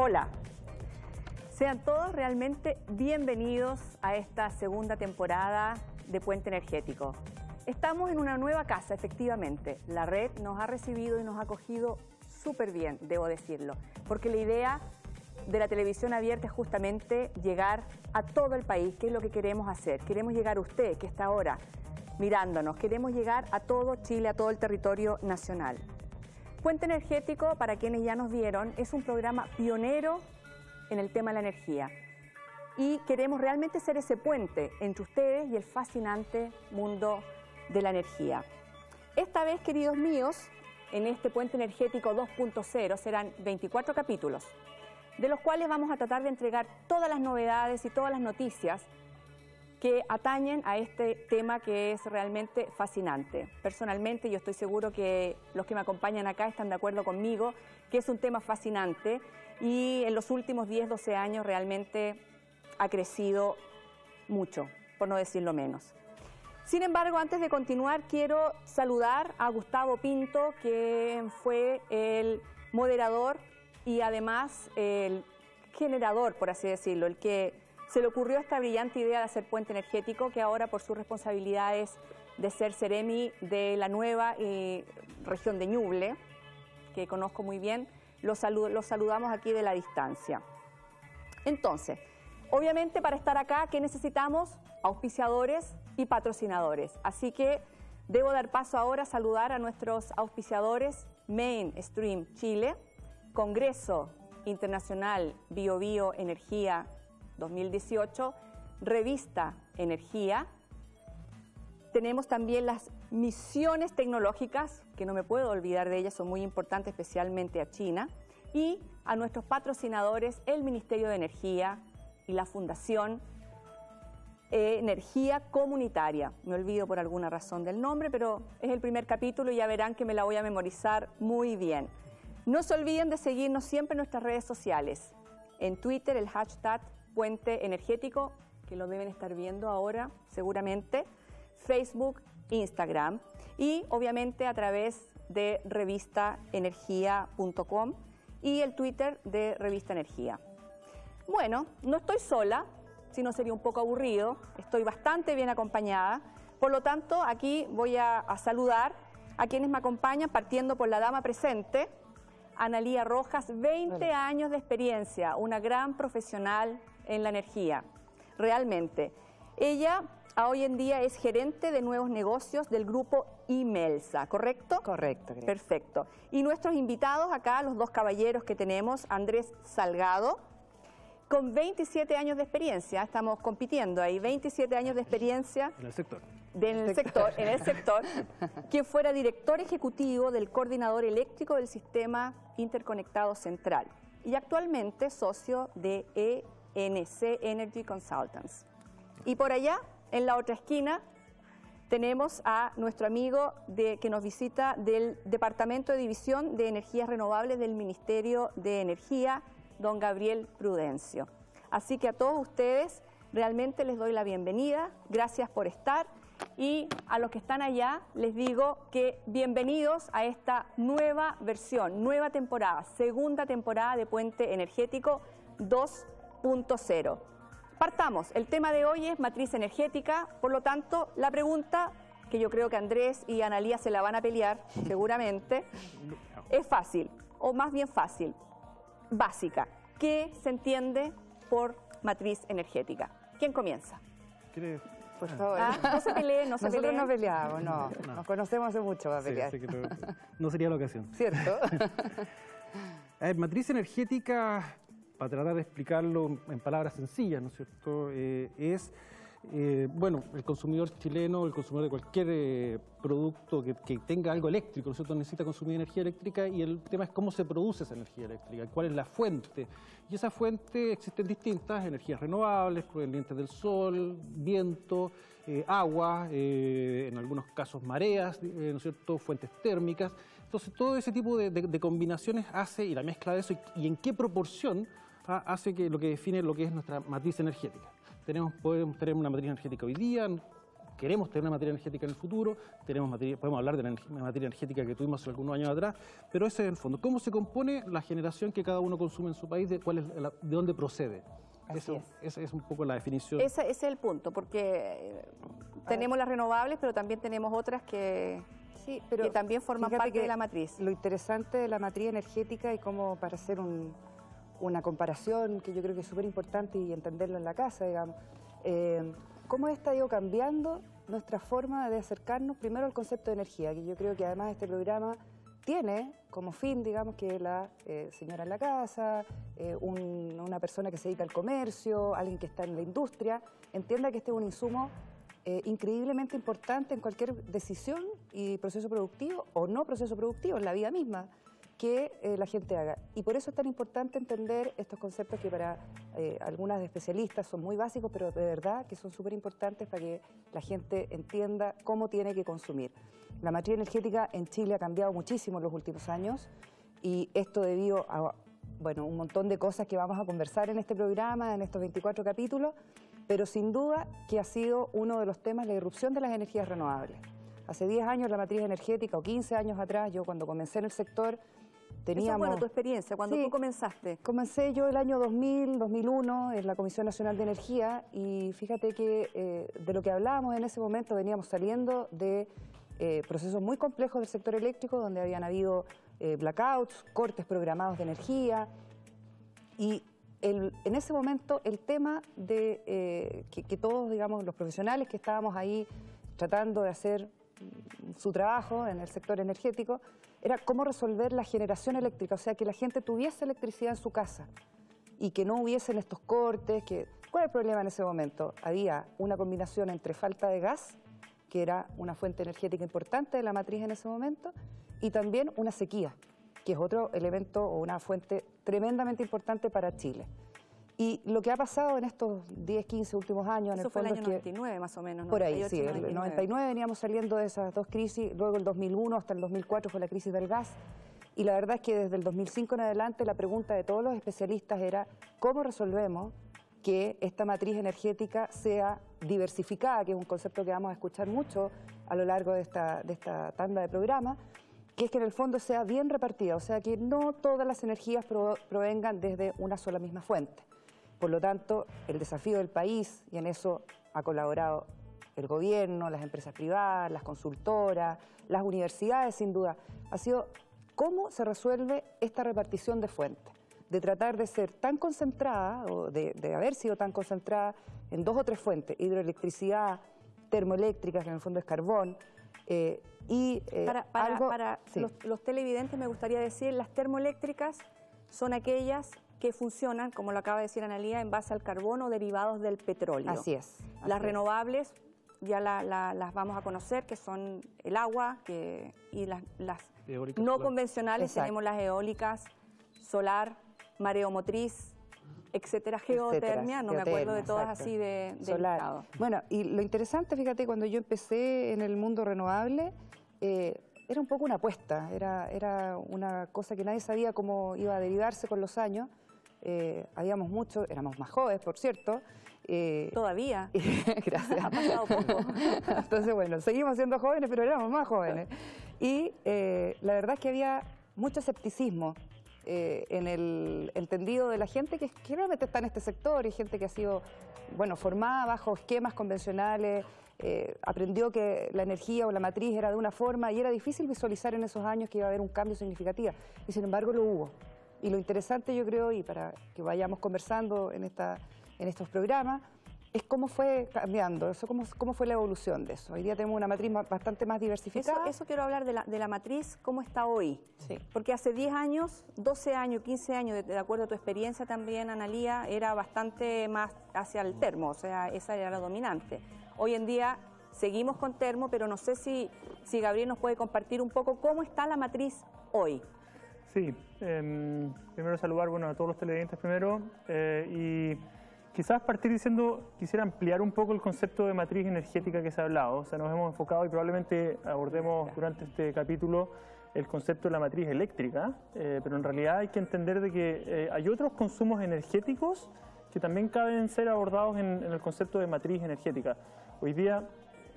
Hola, sean todos realmente bienvenidos a esta segunda temporada de Puente Energético. Estamos en una nueva casa, efectivamente. La red nos ha recibido y nos ha acogido súper bien, debo decirlo, porque la idea de la televisión abierta es justamente llegar a todo el país, que es lo que queremos hacer. Queremos llegar a usted, que está ahora mirándonos. Queremos llegar a todo Chile, a todo el territorio nacional. Puente Energético, para quienes ya nos vieron, es un programa pionero en el tema de la energía. Y queremos realmente ser ese puente entre ustedes y el fascinante mundo de la energía. Esta vez, queridos míos, en este Puente Energético 2.0 serán 24 capítulos, de los cuales vamos a tratar de entregar todas las novedades y todas las noticias que atañen a este tema que es realmente fascinante. Personalmente, yo estoy seguro que los que me acompañan acá están de acuerdo conmigo, que es un tema fascinante y en los últimos 10, 12 años realmente ha crecido mucho, por no decirlo menos. Sin embargo, antes de continuar, quiero saludar a Gustavo Pinto, que fue el moderador y además el generador, por así decirlo, el que se le ocurrió esta brillante idea de hacer Puente Energético, que ahora por sus responsabilidades de ser Seremi de la nueva región de Ñuble, que conozco muy bien, los saludamos aquí de la distancia. Entonces, obviamente para estar acá, ¿qué necesitamos? Auspiciadores y patrocinadores. Así que debo dar paso ahora a saludar a nuestros auspiciadores: Mainstream Chile, Congreso Internacional BioBio Energía 2018, Revista Energía. Tenemos también las misiones tecnológicas, que no me puedo olvidar de ellas, son muy importantes, especialmente a China, y a nuestros patrocinadores, el Ministerio de Energía y la Fundación Energía Comunitaria. Me olvido por alguna razón del nombre, pero es el primer capítulo y ya verán que me la voy a memorizar muy bien. No se olviden de seguirnos siempre en nuestras redes sociales. En Twitter, el hashtag Puente Energético, que lo deben estar viendo ahora seguramente, Facebook, Instagram y obviamente a través de revistaenergia.com y el Twitter de Revista Energía. Bueno, no estoy sola, si no sería un poco aburrido, estoy bastante bien acompañada, por lo tanto aquí voy a saludar a quienes me acompañan, partiendo por la dama presente, Analía Rojas, 20 años de experiencia, una gran profesional en la energía, realmente. Ella hoy en día es gerente de nuevos negocios del grupo Imelsa, ¿correcto? Correcto. Perfecto. Y nuestros invitados acá, los dos caballeros que tenemos, Andrés Salgado, con 27 años de experiencia, estamos compitiendo ahí, 27 años de experiencia. En el sector. En el sector, quien fuera director ejecutivo del Coordinador Eléctrico del Sistema Interconectado Central y actualmente socio de ENC Energy Consultants. Y por allá, en la otra esquina, tenemos a nuestro amigo que nos visita del Departamento de División de Energías Renovables del Ministerio de Energía, don Gabriel Prudencio. Así que a todos ustedes realmente les doy la bienvenida, gracias por estar. Y a los que están allá les digo que bienvenidos a esta nueva versión, nueva temporada, segunda temporada de Puente Energético 2.0. Partamos, el tema de hoy es matriz energética, por lo tanto la pregunta, que yo creo que Andrés y Analía se la van a pelear seguramente, es fácil, o más bien fácil, básica. ¿Qué se entiende por matriz energética? ¿Quién comienza? ¿Quieres? Por favor. No se peleen, no se peleen. Nosotros no peleamos, no. Nos conocemos hace mucho para pelear. Sí, así que no sería la ocasión. ¿Cierto? Matriz energética, para tratar de explicarlo en palabras sencillas, ¿no es cierto? Es, bueno, el consumidor chileno, el consumidor de cualquier producto que tenga algo eléctrico, ¿no es cierto?, necesita consumir energía eléctrica y el tema es cómo se produce esa energía eléctrica, cuál es la fuente. Y esa fuente existen distintas, energías renovables, provenientes del sol, viento, agua, en algunos casos mareas, ¿no es cierto?, fuentes térmicas. Entonces todo ese tipo de combinaciones hace, y la mezcla de eso, y en qué proporción hace que lo que define lo que es nuestra matriz energética. Podemos tener una matriz energética hoy día, queremos tener una materia energética en el futuro, podemos hablar de la materia energética que tuvimos hace algunos años atrás, pero ese es el fondo. ¿Cómo se compone la generación que cada uno consume en su país, de dónde procede? Esa es un poco la definición. Ese es el punto, porque tenemos las renovables, pero también tenemos otras que también forman parte de la matriz. Lo interesante de la matriz energética, y como para hacer una comparación que yo creo que es súper importante y entenderlo en la casa, digamos, cómo esta ha ido cambiando nuestra forma de acercarnos primero al concepto de energía, que yo creo que además este programa tiene como fin, digamos, que la señora en la casa, una persona que se dedica al comercio, alguien que está en la industria, entienda que este es un insumo increíblemente importante en cualquier decisión y proceso productivo o no proceso productivo, en la vida misma, que la gente haga. Y por eso es tan importante entender estos conceptos que para algunas especialistas son muy básicos, pero de verdad que son súper importantes para que la gente entienda cómo tiene que consumir. La matriz energética en Chile ha cambiado muchísimo en los últimos años, y esto debido a un montón de cosas que vamos a conversar en este programa, en estos 24 capítulos, pero sin duda que ha sido uno de los temas la irrupción de las energías renovables. Hace 10 años la matriz energética, o 15 años atrás, yo cuando comencé en el sector, teníamos... Eso, bueno, tu experiencia, cuando tú comenzaste. Comencé yo el año 2000, 2001 en la Comisión Nacional de Energía, y fíjate que de lo que hablábamos en ese momento veníamos saliendo de procesos muy complejos del sector eléctrico, donde habían habido blackouts, cortes programados de energía, y en ese momento el tema de que todos, digamos, los profesionales que estábamos ahí tratando de hacer su trabajo en el sector energético, era cómo resolver la generación eléctrica, o sea, que la gente tuviese electricidad en su casa y que no hubiesen estos cortes. ¿Cuál es el problema en ese momento? Había una combinación entre falta de gas, que era una fuente energética importante de la matriz en ese momento, y también una sequía, que es otro elemento o una fuente tremendamente importante para Chile. Y lo que ha pasado en estos 10, 15 últimos años, en el fondo, el año 99 más o menos, ¿no? Por ahí, sí, en el 99 veníamos saliendo de esas dos crisis, luego el 2001 hasta el 2004 fue la crisis del gas, y la verdad es que desde el 2005 en adelante la pregunta de todos los especialistas era ¿cómo resolvemos que esta matriz energética sea diversificada?, que es un concepto que vamos a escuchar mucho a lo largo de esta tanda de programa, que es que en el fondo sea bien repartida, o sea, que no todas las energías provengan desde una sola misma fuente. Por lo tanto, el desafío del país, y en eso ha colaborado el gobierno, las empresas privadas, las consultoras, las universidades, sin duda, ha sido cómo se resuelve esta repartición de fuentes, de tratar de ser tan concentrada, o de haber sido tan concentrada en 2 o 3 fuentes, hidroelectricidad, termoeléctrica, que en el fondo es carbón, Para los televidentes me gustaría decir, las termoeléctricas son aquellas que funcionan, como lo acaba de decir Analía, en base al carbón o derivados del petróleo. Así es. Las renovables ya las vamos a conocer, que son el agua, y las eólicas, no convencionales. Exacto. Tenemos las eólicas, solar, mareomotriz, etcétera, geotermia, no me acuerdo de todas, exacto, así de solar. listado. Bueno, y lo interesante, fíjate, cuando yo empecé en el mundo renovable, era un poco una apuesta, era una cosa que nadie sabía cómo iba a derivarse con los años. Habíamos mucho, éramos más jóvenes, por cierto. Todavía. Gracias. Ha pasado poco. Entonces, bueno, seguimos siendo jóvenes, pero éramos más jóvenes. Y la verdad es que había mucho escepticismo en el entendido de la gente que realmente está en este sector, y gente que ha sido, bueno, formada bajo esquemas convencionales, aprendió que la energía o la matriz era de una forma, y era difícil visualizar en esos años que iba a haber un cambio significativo, y sin embargo lo hubo. Y lo interesante, yo creo, y para que vayamos conversando en estos programas, es cómo fue cambiando, cómo fue la evolución de eso. Hoy día tenemos una matriz bastante más diversificada. Eso quiero hablar de la matriz, cómo está hoy. Sí. Porque hace 10 años, 12 años, 15 años, de acuerdo a tu experiencia también, Analía, era bastante más hacia el termo, o sea, esa era la dominante. Hoy en día seguimos con termo, pero no sé si Gabriel nos puede compartir un poco cómo está la matriz hoy. Sí, primero saludar a todos los televidentes primero, y quizás partir diciendo, quisiera ampliar un poco el concepto de matriz energética que se ha hablado. O sea, nos hemos enfocado, y probablemente abordemos durante este capítulo el concepto de la matriz eléctrica, pero en realidad hay que entender de que hay otros consumos energéticos que también caben ser abordados en el concepto de matriz energética. Hoy día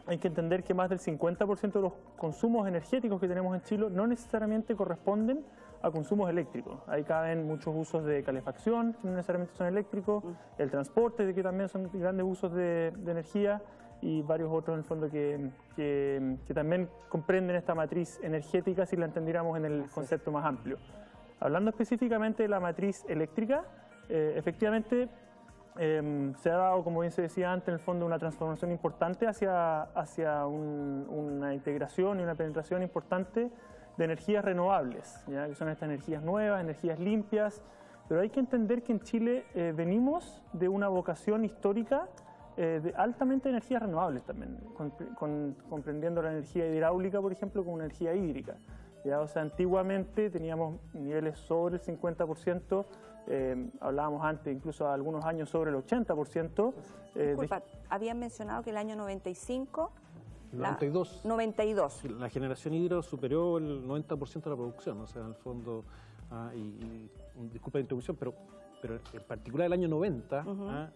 hay que entender que más del 50% de los consumos energéticos que tenemos en Chile no necesariamente corresponden a consumos eléctricos. Ahí caben muchos usos de calefacción, que no necesariamente son eléctricos, el transporte, de que también son grandes usos de energía, y varios otros en el fondo que también comprenden esta matriz energética si la entendiéramos en el concepto más amplio. Hablando específicamente de la matriz eléctrica, efectivamente se ha dado, como bien se decía antes, en el fondo una transformación importante hacia una integración y una penetración importante de energías renovables, ¿ya? Que son estas energías nuevas, energías limpias, pero hay que entender que en Chile venimos de una vocación histórica de altamente energías renovables también, comprendiendo la energía hidráulica, por ejemplo, como energía hídrica. ¿Ya? O sea, antiguamente teníamos niveles sobre el 50%, hablábamos antes, incluso algunos años sobre el 80%. Disculpa, habían mencionado que el año 95... 92. 92. La generación hidro superó el 90% de la producción, o sea, en el fondo, disculpa la interrupción, pero en particular el año 90,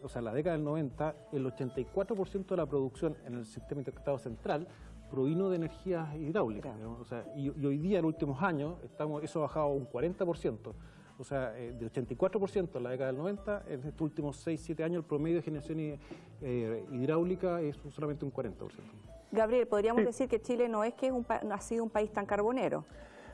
o sea, la década del 90, el 84% de la producción en el sistema integrado central provino de energías hidráulicas. Claro. O sea, y hoy día, en los últimos años, eso ha bajado a un 40%. O sea, de 84% en la década del 90, en estos últimos 6-7 años, el promedio de generación hidráulica es solamente un 40%. Gabriel, ¿podríamos decir que Chile no ha sido un país tan carbonero?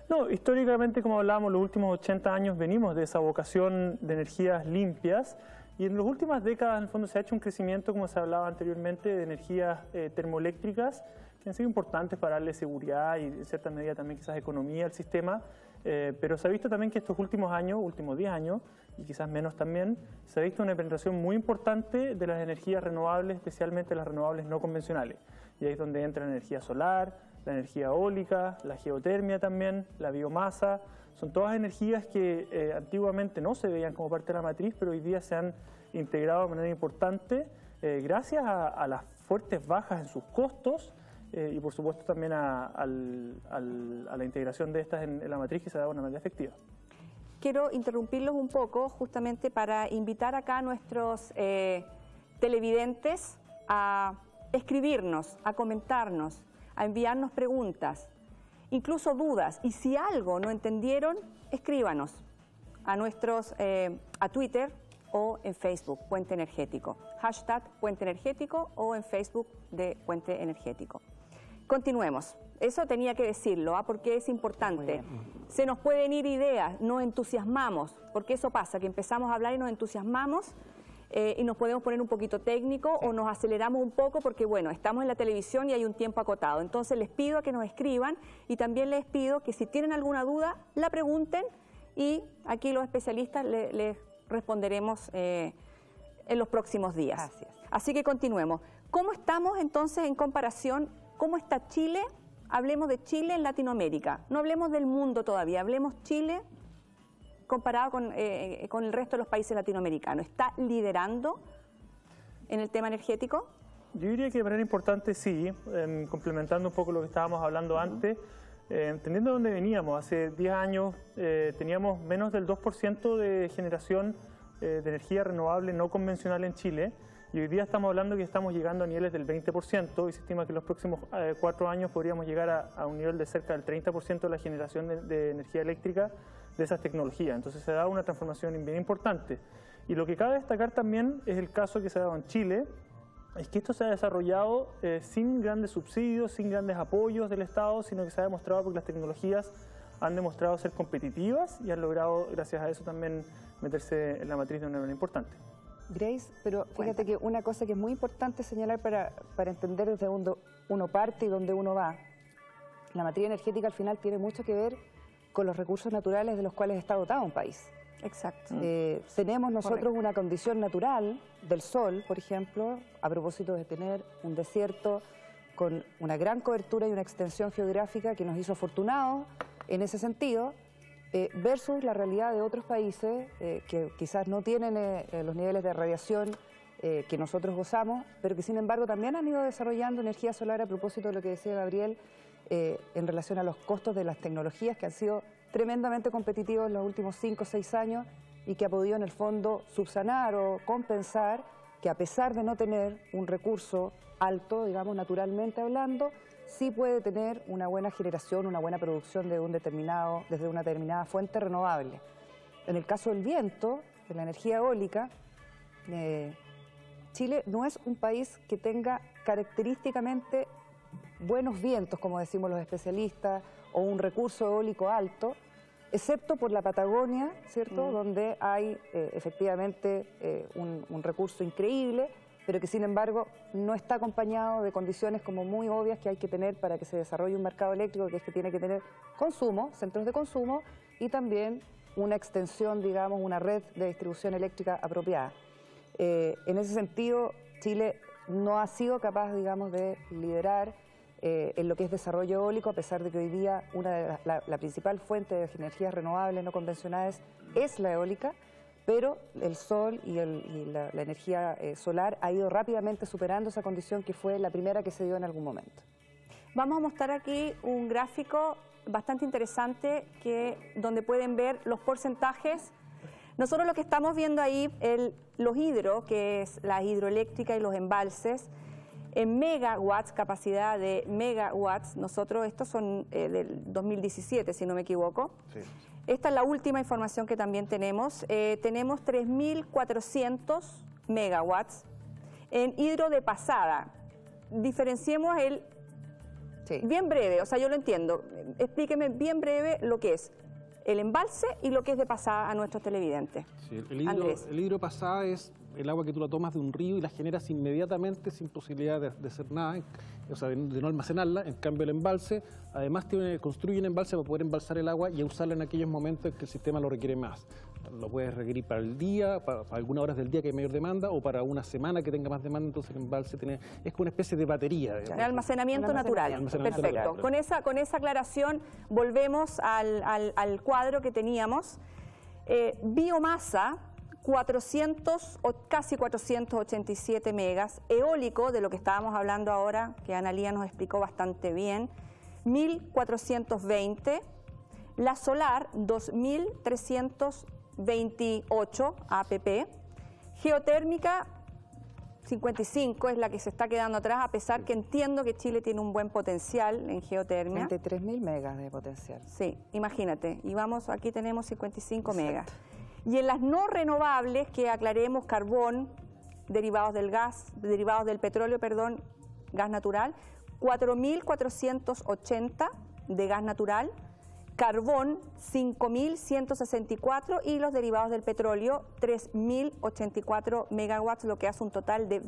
No, históricamente, como hablábamos, los últimos 80 años venimos de esa vocación de energías limpias, y en las últimas décadas, en el fondo, se ha hecho un crecimiento, como se hablaba anteriormente, de energías termoeléctricas, que han sido importantes para darle seguridad y, en cierta medida, también quizás economía al sistema, pero se ha visto también que estos últimos años, últimos 10 años, y quizás menos también, se ha visto una penetración muy importante de las energías renovables, especialmente las renovables no convencionales. Y ahí es donde entra la energía solar, la energía eólica, la geotermia también, la biomasa. Son todas energías que antiguamente no se veían como parte de la matriz, pero hoy día se han integrado de manera importante gracias a las fuertes bajas en sus costos y por supuesto también a la integración de estas en la matriz, que se da de una manera efectiva. Quiero interrumpirlos un poco justamente para invitar acá a nuestros televidentes a escribirnos, a comentarnos, a enviarnos preguntas, incluso dudas. Y si algo no entendieron, escríbanos a Twitter o en Facebook, Puente Energético. Hashtag Puente Energético o en Facebook de Puente Energético. Continuemos. Eso tenía que decirlo, porque es importante. Se nos pueden ir ideas, nos entusiasmamos, porque eso pasa, que empezamos a hablar y nos entusiasmamos y nos podemos poner un poquito técnico o nos aceleramos un poco porque, bueno, estamos en la televisión y hay un tiempo acotado. Entonces les pido a que nos escriban y también les pido que si tienen alguna duda, la pregunten y aquí los especialistas les responderemos en los próximos días. Gracias. Así que continuemos. ¿Cómo estamos entonces en comparación? ¿Cómo está Chile? Hablemos de Chile en Latinoamérica. No hablemos del mundo todavía, hablemos Chile comparado con el resto de los países latinoamericanos. ¿Está liderando en el tema energético? Yo diría que de manera importante sí, complementando un poco lo que estábamos hablando antes, entendiendo de dónde veníamos. Hace 10 años teníamos menos del 2% de generación de energía renovable no convencional en Chile, y hoy día estamos hablando que estamos llegando a niveles del 20% y se estima que en los próximos 4 años podríamos llegar a un nivel de cerca del 30% de la generación de energía eléctrica de esas tecnologías. Entonces se da una transformación bien importante. Y lo que cabe destacar también es el caso que se ha dado en Chile, es que esto se ha desarrollado sin grandes subsidios, sin grandes apoyos del Estado, sino que se ha demostrado porque las tecnologías han demostrado ser competitivas y han logrado, gracias a eso, también meterse en la matriz de una manera importante. Grace, pero fíjate que una cosa que es muy importante señalar para entender desde dónde uno parte y dónde uno va. La matriz energética al final tiene mucho que ver con los recursos naturales de los cuales está dotado un país. Exacto. Tenemos nosotros una condición natural del sol, por ejemplo, a propósito de tener un desierto con una gran cobertura y una extensión geográfica que nos hizo afortunados en ese sentido, versus la realidad de otros países que quizás no tienen los niveles de radiación que nosotros gozamos, pero que sin embargo también han ido desarrollando energía solar a propósito de lo que decía Gabriel en relación a los costos de las tecnologías que han sido tremendamente competitivos en los últimos 5 o 6 años y que ha podido en el fondo subsanar o compensar que a pesar de no tener un recurso alto, digamos, naturalmente hablando, sí puede tener una buena generación, una buena producción de desde una determinada fuente renovable. En el caso del viento, de la energía eólica, Chile no es un país que tenga característicamente buenos vientos, como decimos los especialistas, o un recurso eólico alto, excepto por la Patagonia, ¿cierto? Donde hay efectivamente un recurso increíble, pero que sin embargo no está acompañado de condiciones como muy obvias que hay que tener para que se desarrolle un mercado eléctrico, que es que tiene que tener consumo, centros de consumo y también una extensión, digamos, una red de distribución eléctrica apropiada. En ese sentido, Chile no ha sido capaz, digamos, de liderar en lo que es desarrollo eólico, a pesar de que hoy día la principal fuente de energías renovables no convencionales es la eólica, pero el sol y la energía solar ha ido rápidamente superando esa condición que fue la primera que se dio en algún momento. Vamos a mostrar aquí un gráfico bastante interesante donde pueden ver los porcentajes. Nosotros lo que estamos viendo ahí, los hidro, que es la hidroeléctrica y los embalses, en megawatts, capacidad de megawatts, nosotros, estos son del 2017, si no me equivoco. Sí. Esta es la última información que también tenemos. Tenemos 3.400 megawatts en hidro de pasada. Diferenciemos bien breve, o sea, yo lo entiendo. Explíqueme bien breve lo que es el embalse y lo que es de pasada a nuestros televidentes. Sí, el hidro pasada es el agua que tú la tomas de un río y la generas inmediatamente sin posibilidad de hacer nada, o sea, de no almacenarla. En cambio, el embalse, además construye un embalse para poder embalsar el agua y usarla en aquellos momentos en que el sistema lo requiere más. Lo puedes requerir para el día, para algunas horas del día que hay mayor demanda, o para una semana que tenga más demanda, entonces el embalse es como una especie de batería. El almacenamiento natural. Perfecto. Natural. Con esa aclaración volvemos al cuadro que teníamos. Biomasa, casi 487 megas. Eólico, de lo que estábamos hablando ahora, que Analía nos explicó bastante bien, 1.420. La solar, 2.328 APP. Geotérmica, 55, es la que se está quedando atrás, a pesar que entiendo que Chile tiene un buen potencial en geotermia. 23.000 megas de potencial. Sí, imagínate. Y aquí tenemos 55 megas. Y en las no renovables, que aclaremos, carbón, derivados del petróleo, gas natural, 4.480 de gas natural, carbón 5.164 y los derivados del petróleo 3.084 megawatts, lo que hace un total de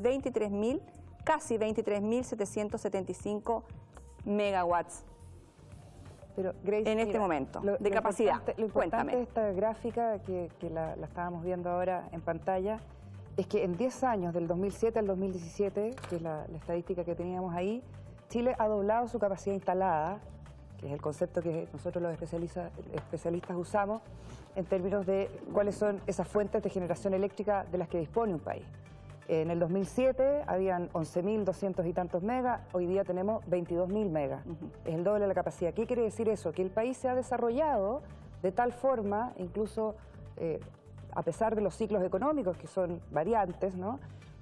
casi 23.775 megawatts. Pero, Grace, en este momento, de capacidad. Lo importante de esta gráfica que la estábamos viendo ahora en pantalla es que en 10 años, del 2007 al 2017, que es la estadística que teníamos ahí, Chile ha doblado su capacidad instalada, que es el concepto que nosotros los especialistas usamos en términos de cuáles son esas fuentes de generación eléctrica de las que dispone un país. En el 2007 habían 11.200 y tantos megas, hoy día tenemos 22.000 megas. Es el doble de la capacidad. ¿Qué quiere decir eso? Que el país se ha desarrollado de tal forma, incluso a pesar de los ciclos económicos que son variantes, ¿no?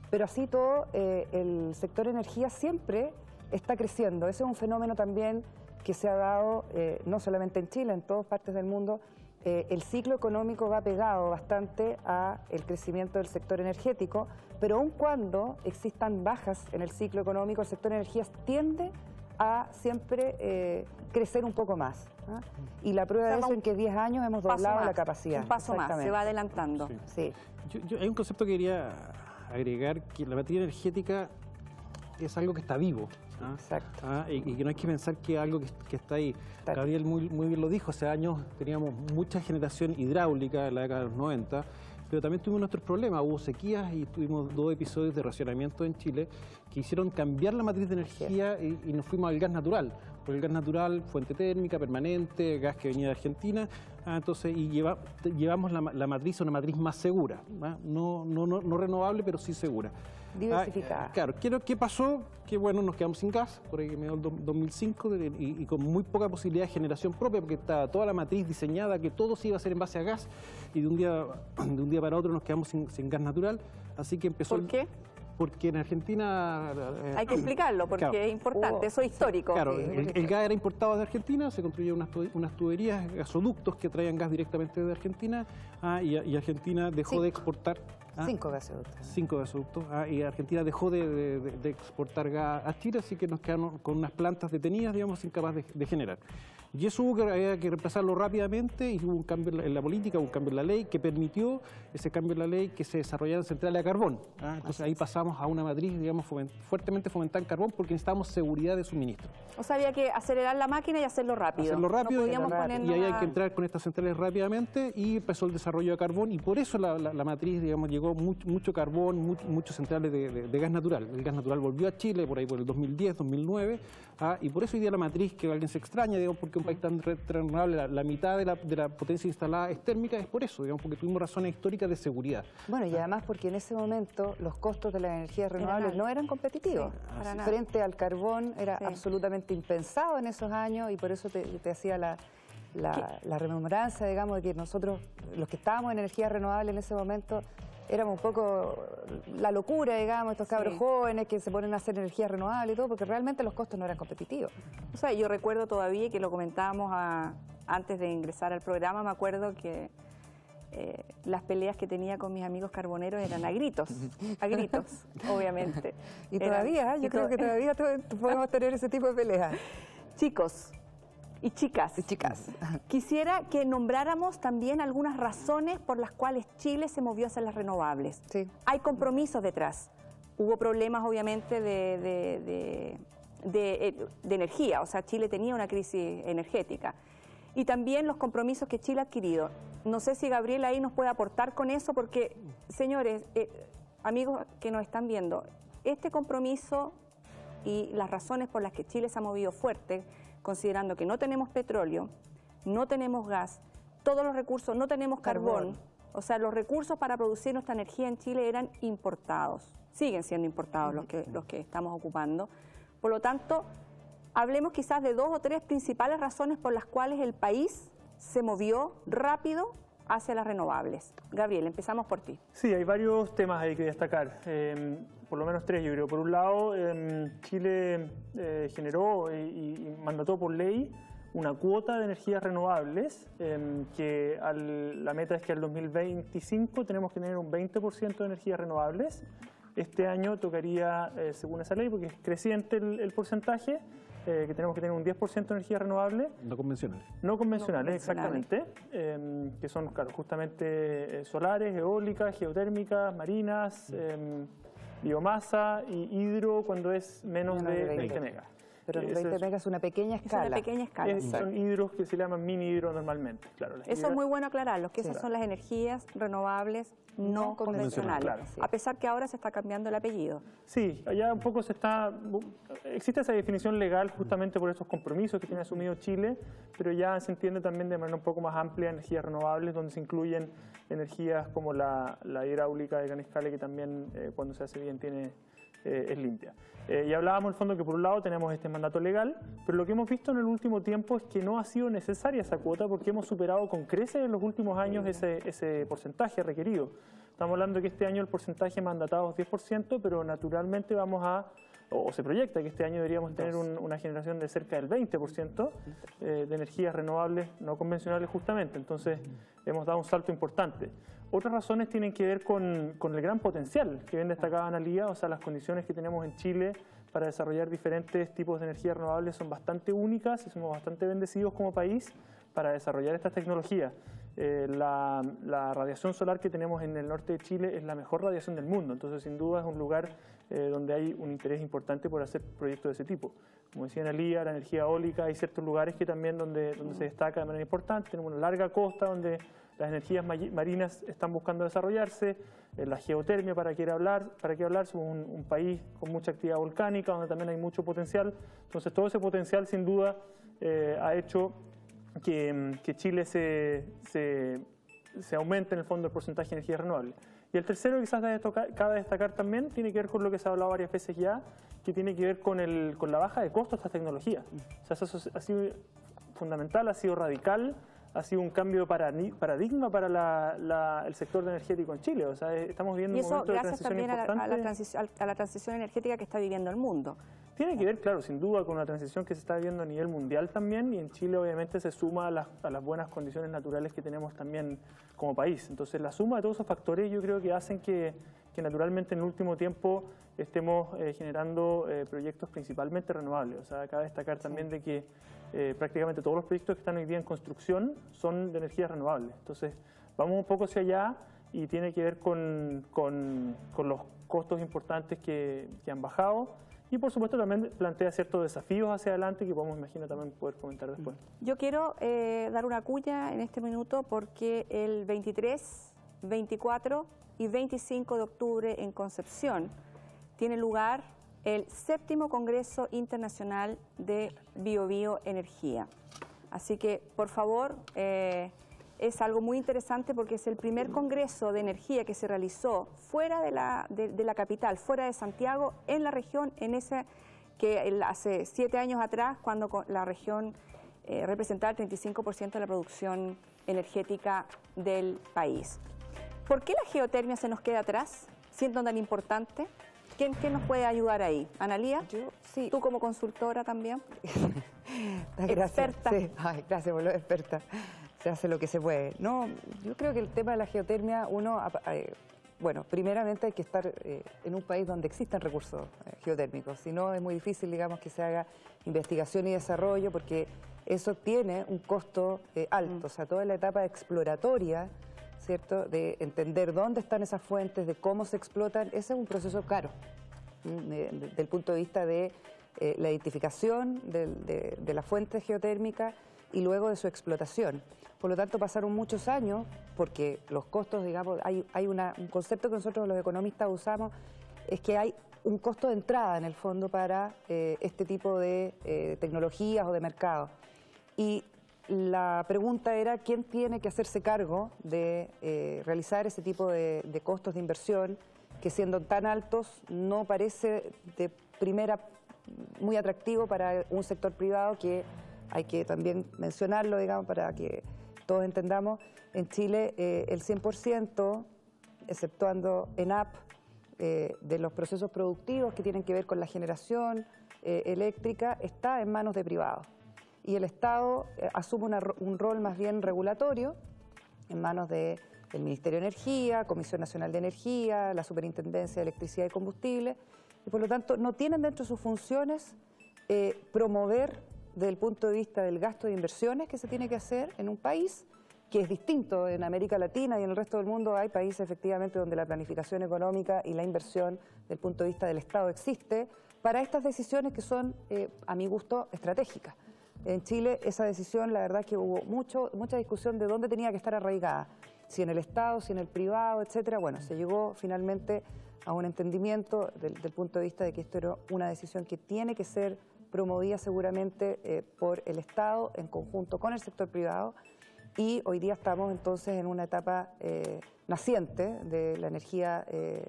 Pero así todo, el sector energía siempre está creciendo. Ese es un fenómeno también que se ha dado no solamente en Chile, en todas partes del mundo. El ciclo económico va pegado bastante al crecimiento del sector energético, pero aun cuando existan bajas en el ciclo económico, el sector energías tiende a siempre crecer un poco más. ¿Ah? Y la prueba de eso en que 10 años hemos doblado la capacidad. Un paso más, se va adelantando. Sí. Hay un concepto que quería agregar, que la materia energética es algo que está vivo. Exacto. Y que no hay que pensar que es algo que está ahí. Exacto. Gabriel muy bien lo dijo, hace años teníamos mucha generación hidráulica en la década de los 90, pero también tuvimos nuestros problemas, hubo sequías y tuvimos 2 episodios de racionamiento en Chile que hicieron cambiar la matriz de energía y nos fuimos al gas natural. Porque el gas natural, fuente térmica, permanente, gas que venía de Argentina, entonces llevamos la matriz a una matriz más segura, no renovable, pero sí segura. Diversificada. Claro, ¿qué pasó? Que bueno, nos quedamos sin gas, por ahí en el 2005, y con muy poca posibilidad de generación propia, porque estaba toda la matriz diseñada, que todo se iba a hacer en base a gas, y de un día para otro nos quedamos sin gas natural, así que empezó... ¿Por qué? porque en Argentina... Hay que explicarlo porque claro, es importante, eso es histórico. Claro, el gas era importado de Argentina, se construyeron unas tuberías, gasoductos que traían gas directamente de Argentina, y Argentina dejó de exportar... 5 gasoductos. 5 gasoductos, y Argentina dejó de exportar gas a Chile, así que nos quedamos con unas plantas detenidas, digamos, sin capaz de generar. Y eso había que reemplazarlo rápidamente, y hubo un cambio en la política, hubo un cambio en la ley que permitió ese cambio en la ley que se desarrollaran centrales a carbón. Entonces ahí pasamos a una matriz, digamos, fuertemente fomentada en carbón porque necesitábamos seguridad de suministro. O sea, había que acelerar la máquina y hacerlo rápido. Hacerlo rápido, no podíamos y ahí hay que entrar con estas centrales rápidamente, y empezó el desarrollo de carbón, y por eso la matriz, digamos, llegó mucho carbón, muchos centrales de gas natural. El gas natural volvió a Chile por ahí por el 2010, 2009, y por eso hoy día la matriz, que alguien se extraña, digamos, porque un país tan renovable, la mitad de la potencia instalada es térmica, es por eso, digamos, porque tuvimos razones históricas de seguridad. Bueno, y además porque en ese momento los costos de las energías renovables no eran competitivos. Para nada. Frente al carbón era absolutamente impensado en esos años, y por eso te hacía la rememoranza, digamos, de que nosotros, los que estábamos en energías renovables en ese momento, éramos un poco la locura, digamos, estos cabros jóvenes que se ponen a hacer energías renovables y todo, porque realmente los costos no eran competitivos. O sea, yo recuerdo todavía que lo comentábamos antes de ingresar al programa, me acuerdo que las peleas que tenía con mis amigos carboneros eran a gritos, obviamente. Y todavía, yo creo que todavía podemos tener ese tipo de peleas. Chicos y chicas, quisiera que nombráramos también algunas razones por las cuales Chile se movió hacia las renovables. Sí. Hay compromisos detrás. Hubo problemas, obviamente, de energía, o sea, Chile tenía una crisis energética. Y también los compromisos que Chile ha adquirido. No sé si Gabriela ahí nos puede aportar con eso, porque, señores, amigos que nos están viendo, este compromiso y las razones por las que Chile se ha movido fuerte, considerando que no tenemos petróleo, no tenemos gas, todos los recursos, no tenemos carbón. O sea, los recursos para producir nuestra energía en Chile eran importados, siguen siendo importados los que estamos ocupando. Por lo tanto, hablemos quizás de 2 o 3 principales razones por las cuales el país se movió rápido hacia las renovables. Gabriel, empezamos por ti. Sí, hay varios temas ahí que destacar, por lo menos 3 yo creo. Por un lado, Chile generó y mandató por ley una cuota de energías renovables, que la meta es que al 2025 tenemos que tener un 20% de energías renovables. Este año tocaría, según esa ley, porque es creciente el porcentaje, que tenemos que tener un 10% de energía renovable. No convencionales. No convencionales, exactamente, que son, claro, justamente solares, eólicas, geotérmicas, marinas, biomasa y hidro cuando es menos de 20 megas. Pero 20 megas es una pequeña escala. Es una pequeña escala. Son hidros que se llaman mini hidro normalmente, claro. Eso es muy bueno aclararlo, que esas son las energías renovables no convencionales, claro. A pesar que ahora se está cambiando el apellido. Sí, allá un poco existe esa definición legal justamente por esos compromisos que tiene asumido Chile, pero ya se entiende también de manera un poco más amplia energías renovables, donde se incluyen energías como la hidráulica de gran escala, que también cuando se hace bien es limpia. Y hablábamos en el fondo que por un lado tenemos este mandato legal, pero lo que hemos visto en el último tiempo es que no ha sido necesaria esa cuota porque hemos superado con creces en los últimos años ese porcentaje requerido. Estamos hablando de que este año el porcentaje mandatado es 10%, pero naturalmente o se proyecta que este año deberíamos tener una generación de cerca del 20% de energías renovables no convencionales justamente. Entonces hemos dado un salto importante. Otras razones tienen que ver con el gran potencial que bien destacaba Analía, o sea, las condiciones que tenemos en Chile para desarrollar diferentes tipos de energías renovables son bastante únicas y somos bastante bendecidos como país para desarrollar estas tecnologías. La radiación solar que tenemos en el norte de Chile es la mejor radiación del mundo, entonces sin duda es un lugar donde hay un interés importante por hacer proyectos de ese tipo. Como decía Analía, la energía eólica, hay ciertos lugares que también donde se destaca de manera importante, tenemos una larga costa donde las energías marinas están buscando desarrollarse, la geotermia, ¿para qué hablar? Somos un país con mucha actividad volcánica, donde también hay mucho potencial. Entonces todo ese potencial sin duda ha hecho que Chile se aumente en el fondo el porcentaje de energía renovable. Y el tercero, quizás cabe destacar también, tiene que ver con lo que se ha hablado varias veces ya, que tiene que ver con la baja de costos de estas tecnologías. O sea, eso ha sido fundamental, ha sido radical, ha sido un cambio de paradigma para el sector energético en Chile. O sea, estamos viendo un momento de transición importante. A la transición energética que está viviendo el mundo. Tiene que ver, claro, sin duda, con una transición que se está viviendo a nivel mundial también, y en Chile obviamente se suma a las buenas condiciones naturales que tenemos también como país. Entonces, la suma de todos esos factores yo creo que hacen que naturalmente en el último tiempo estemos generando proyectos principalmente renovables. O sea, cabe destacar también de que prácticamente todos los proyectos que están hoy día en construcción son de energías renovables. Entonces, vamos un poco hacia allá y tiene que ver con los costos importantes que han bajado. Y por supuesto también plantea ciertos desafíos hacia adelante que podemos, imagino, también poder comentar después. Yo quiero dar una cuña en este minuto porque el 23, 24 y 25 de octubre en Concepción tiene lugar el 7º Congreso Internacional de Biobioenergía. Así que, por favor, es algo muy interesante porque es el primer congreso de energía que se realizó fuera de la capital, fuera de Santiago, en la región, hace 7 años atrás, cuando la región representaba el 35% de la producción energética del país. ¿Por qué la geotermia se nos queda atrás, siendo tan importante? ¿Quién nos puede ayudar ahí? ¿Analía? Yo, sí. ¿Tú como consultora también? Gracias. Experta. Sí. Ay, gracias por lo de experta. Se hace lo que se puede. No, yo creo que el tema de la geotermia, bueno, primeramente hay que estar en un país donde existan recursos geotérmicos. Si no, es muy difícil, digamos, que se haga investigación y desarrollo, porque eso tiene un costo alto. O sea, toda la etapa exploratoria, ¿cierto?, de entender dónde están esas fuentes, de cómo se explotan, ese es un proceso caro, desde el punto de vista de la identificación de la fuente geotérmica y luego de su explotación. Por lo tanto, pasaron muchos años, porque los costos, digamos, hay un concepto que nosotros los economistas usamos, es que hay un costo de entrada en el fondo para este tipo de tecnologías o de mercados. Y la pregunta era quién tiene que hacerse cargo de realizar ese tipo de costos de inversión que, siendo tan altos, no parece de primera muy atractivo para un sector privado, que hay que también mencionarlo, digamos, para que todos entendamos. En Chile el 100%, exceptuando ENAP, de los procesos productivos que tienen que ver con la generación eléctrica, está en manos de privados. Y el Estado asume un rol más bien regulatorio en manos del Ministerio de Energía, Comisión Nacional de Energía, la Superintendencia de Electricidad y Combustible, y por lo tanto no tienen dentro de sus funciones promover desde el punto de vista del gasto de inversiones que se tiene que hacer en un país que es distinto. En América Latina y en el resto del mundo hay países efectivamente donde la planificación económica y la inversión desde el punto de vista del Estado existe para estas decisiones que son, a mi gusto, estratégicas. En Chile esa decisión, la verdad que hubo mucha discusión de dónde tenía que estar arraigada, si en el Estado, si en el privado, etcétera. Bueno, se llegó finalmente a un entendimiento del punto de vista de que esto era una decisión que tiene que ser promovida seguramente por el Estado en conjunto con el sector privado, y hoy día estamos entonces en una etapa naciente de la energía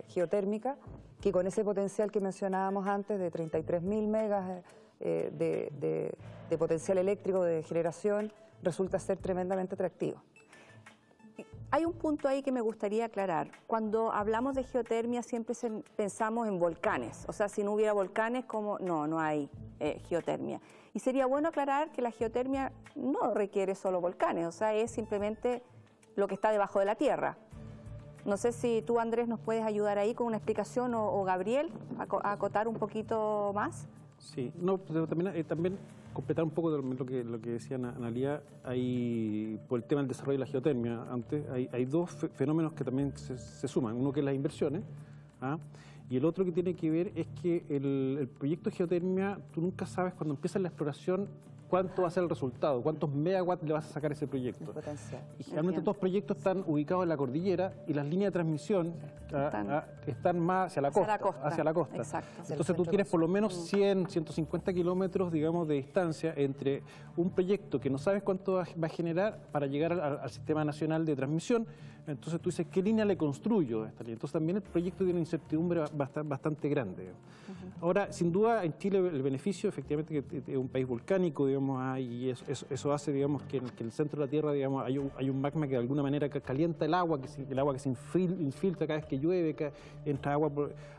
geotérmica, que con ese potencial que mencionábamos antes de 33.000 megas de potencial eléctrico de generación, resulta ser tremendamente atractivo. Hay un punto ahí que me gustaría aclarar. Cuando hablamos de geotermia siempre pensamos en volcanes. O sea, si no hubiera volcanes, no hay geotermia. Y sería bueno aclarar que la geotermia no requiere solo volcanes, o sea, es simplemente lo que está debajo de la tierra. No sé si tú, Andrés, nos puedes ayudar ahí con una explicación, o Gabriel, a acotar un poquito más. Sí, no, pero también completar un poco de lo que decía Analía, por el tema del desarrollo de la geotermia. Antes hay dos fenómenos que también se suman. Uno que es las inversiones, y el otro que tiene que ver es que el proyecto de geotermia, tú nunca sabes cuando empieza la exploración cuánto va a ser el resultado, cuántos megawatts le vas a sacar a ese proyecto. El potencial. Y generalmente todos los proyectos están ubicados en la cordillera y las líneas de transmisión están más hacia la costa. Exacto. Entonces tú tienes por lo menos 100, 150 kilómetros, digamos, de distancia entre un proyecto que no sabes cuánto va a generar para llegar al sistema nacional de transmisión, Entonces tú dices, ¿qué línea le construyo a esta línea? Entonces también el proyecto tiene una incertidumbre bastante grande. Ahora, sin duda, en Chile el beneficio, efectivamente, que es un país volcánico, digamos, y eso hace, digamos, que en el centro de la Tierra, digamos, hay un magma que de alguna manera calienta el agua, el agua que se infiltra cada vez que llueve, entra agua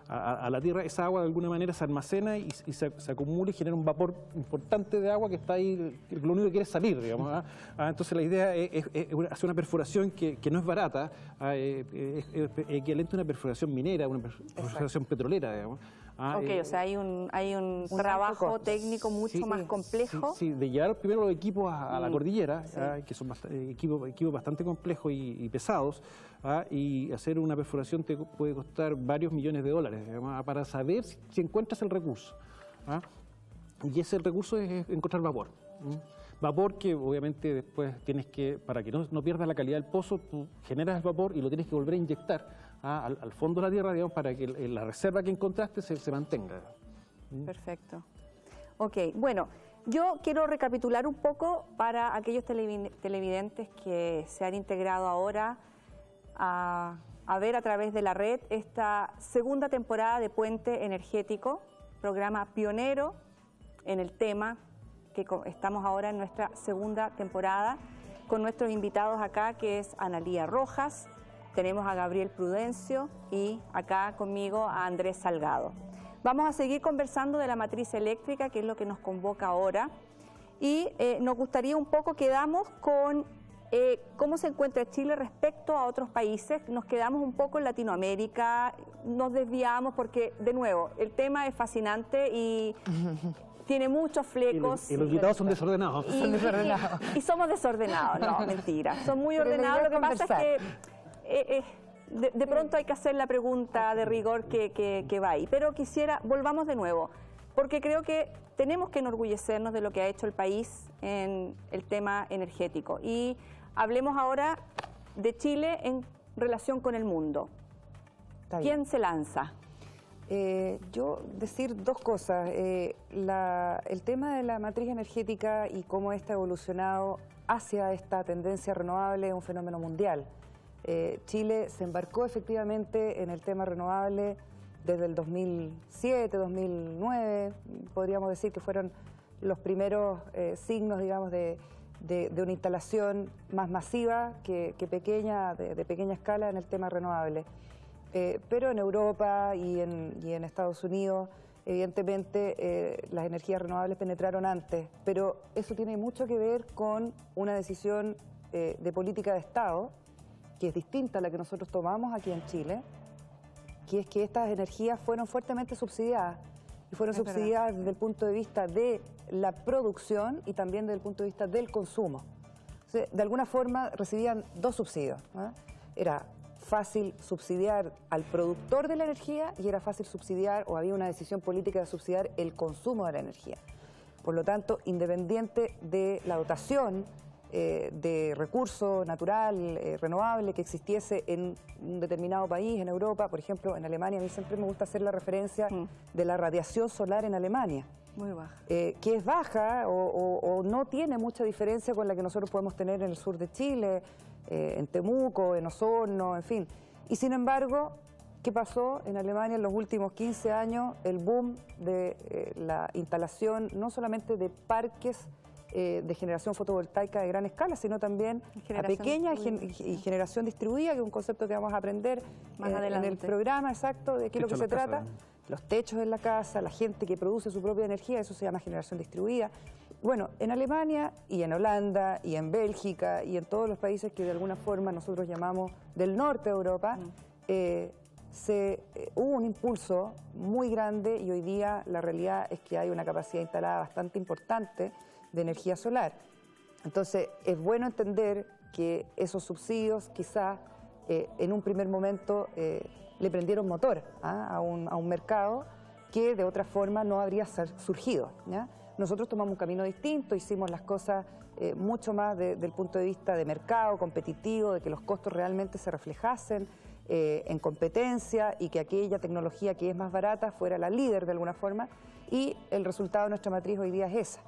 a la Tierra, esa agua de alguna manera se almacena y se acumula y genera un vapor importante de agua que está ahí, lo único que quiere es salir, digamos. Entonces la idea es hacer una perforación que no es barata, es equivalente a una perforación minera, una perforación petrolera, digamos. O sea, hay un trabajo técnico mucho más complejo. Sí, de llevar primero los equipos a la cordillera, que son equipos bastante complejos y pesados, y hacer una perforación te puede costar varios millones de dólares, digamos, para saber si encuentras el recurso. Y ese recurso es encontrar vapor. Vapor que obviamente después tienes que, para que no pierdas la calidad del pozo, tú generas el vapor y lo tienes que volver a inyectar al fondo de la tierra, digamos, para que la reserva que encontraste se mantenga. Perfecto. Ok, bueno, yo quiero recapitular un poco para aquellos televidentes que se han integrado ahora a ver a través de la red esta segunda temporada de Puente Energético, programa pionero en el tema, que estamos ahora en nuestra segunda temporada con nuestros invitados acá, que es Analía Rojas, tenemos a Gabriel Prudencio y acá conmigo a Andrés Salgado. Vamos a seguir conversando de la matriz eléctrica, que es lo que nos convoca ahora, y nos gustaría un poco, quedamos con cómo se encuentra Chile respecto a otros países, nos quedamos un poco en Latinoamérica, nos desviamos porque, de nuevo, el tema es fascinante y tiene muchos flecos. Y los invitados son desordenados. Y somos desordenados, no, mentira. Son muy ordenados. Lo que pasa es que de pronto hay que hacer la pregunta de rigor que va ahí. Pero volvamos de nuevo, porque creo que tenemos que enorgullecernos de lo que ha hecho el país en el tema energético. Y hablemos ahora de Chile en relación con el mundo. ¿Quién se lanza? Yo decir dos cosas. El tema de la matriz energética y cómo está evolucionado hacia esta tendencia renovable es un fenómeno mundial. Chile se embarcó efectivamente en el tema renovable desde el 2007, 2009, podríamos decir que fueron los primeros signos, digamos, de una instalación más masiva que pequeña, de pequeña escala en el tema renovable. Pero en Europa y en Estados Unidos, evidentemente, las energías renovables penetraron antes, pero eso tiene mucho que ver con una decisión de política de Estado, que es distinta a la que nosotros tomamos aquí en Chile, que es que estas energías fueron fuertemente subsidiadas, y fueron subsidiadas desde el punto de vista de la producción y también desde el punto de vista del consumo. O sea, de alguna forma recibían dos subsidios, ¿no? Era fácil subsidiar al productor de la energía y era fácil subsidiar, o había una decisión política de subsidiar el consumo de la energía. Por lo tanto, independiente de la dotación de recurso natural, renovable que existiese en un determinado país, en Europa, por ejemplo, en Alemania, a mí siempre me gusta hacer la referencia de la radiación solar en Alemania. Muy baja. Que es baja o no tiene mucha diferencia con la que nosotros podemos tener en el sur de Chile, en Temuco, en Osorno, en fin. Y sin embargo, ¿qué pasó en Alemania en los últimos 15 años? El boom de la instalación no solamente de parques de generación fotovoltaica de gran escala, sino también a pequeña y generación distribuida, que es un concepto que vamos a aprender en el programa exacto de qué es lo que se trata. Los techos en la casa, la gente que produce su propia energía, eso se llama generación distribuida. Bueno, en Alemania y en Holanda y en Bélgica y en todos los países que de alguna forma nosotros llamamos del norte de Europa, hubo un impulso muy grande y hoy día la realidad es que hay una capacidad instalada bastante importante de energía solar. Entonces, es bueno entender que esos subsidios quizás en un primer momento le prendieron motor a un mercado que de otra forma no habría surgido, ¿ya? Nosotros tomamos un camino distinto, hicimos las cosas mucho más del punto de vista de mercado, competitivo, de que los costos realmente se reflejasen en competencia y que aquella tecnología que es más barata fuera la líder de alguna forma, y el resultado de nuestra matriz hoy día es esa.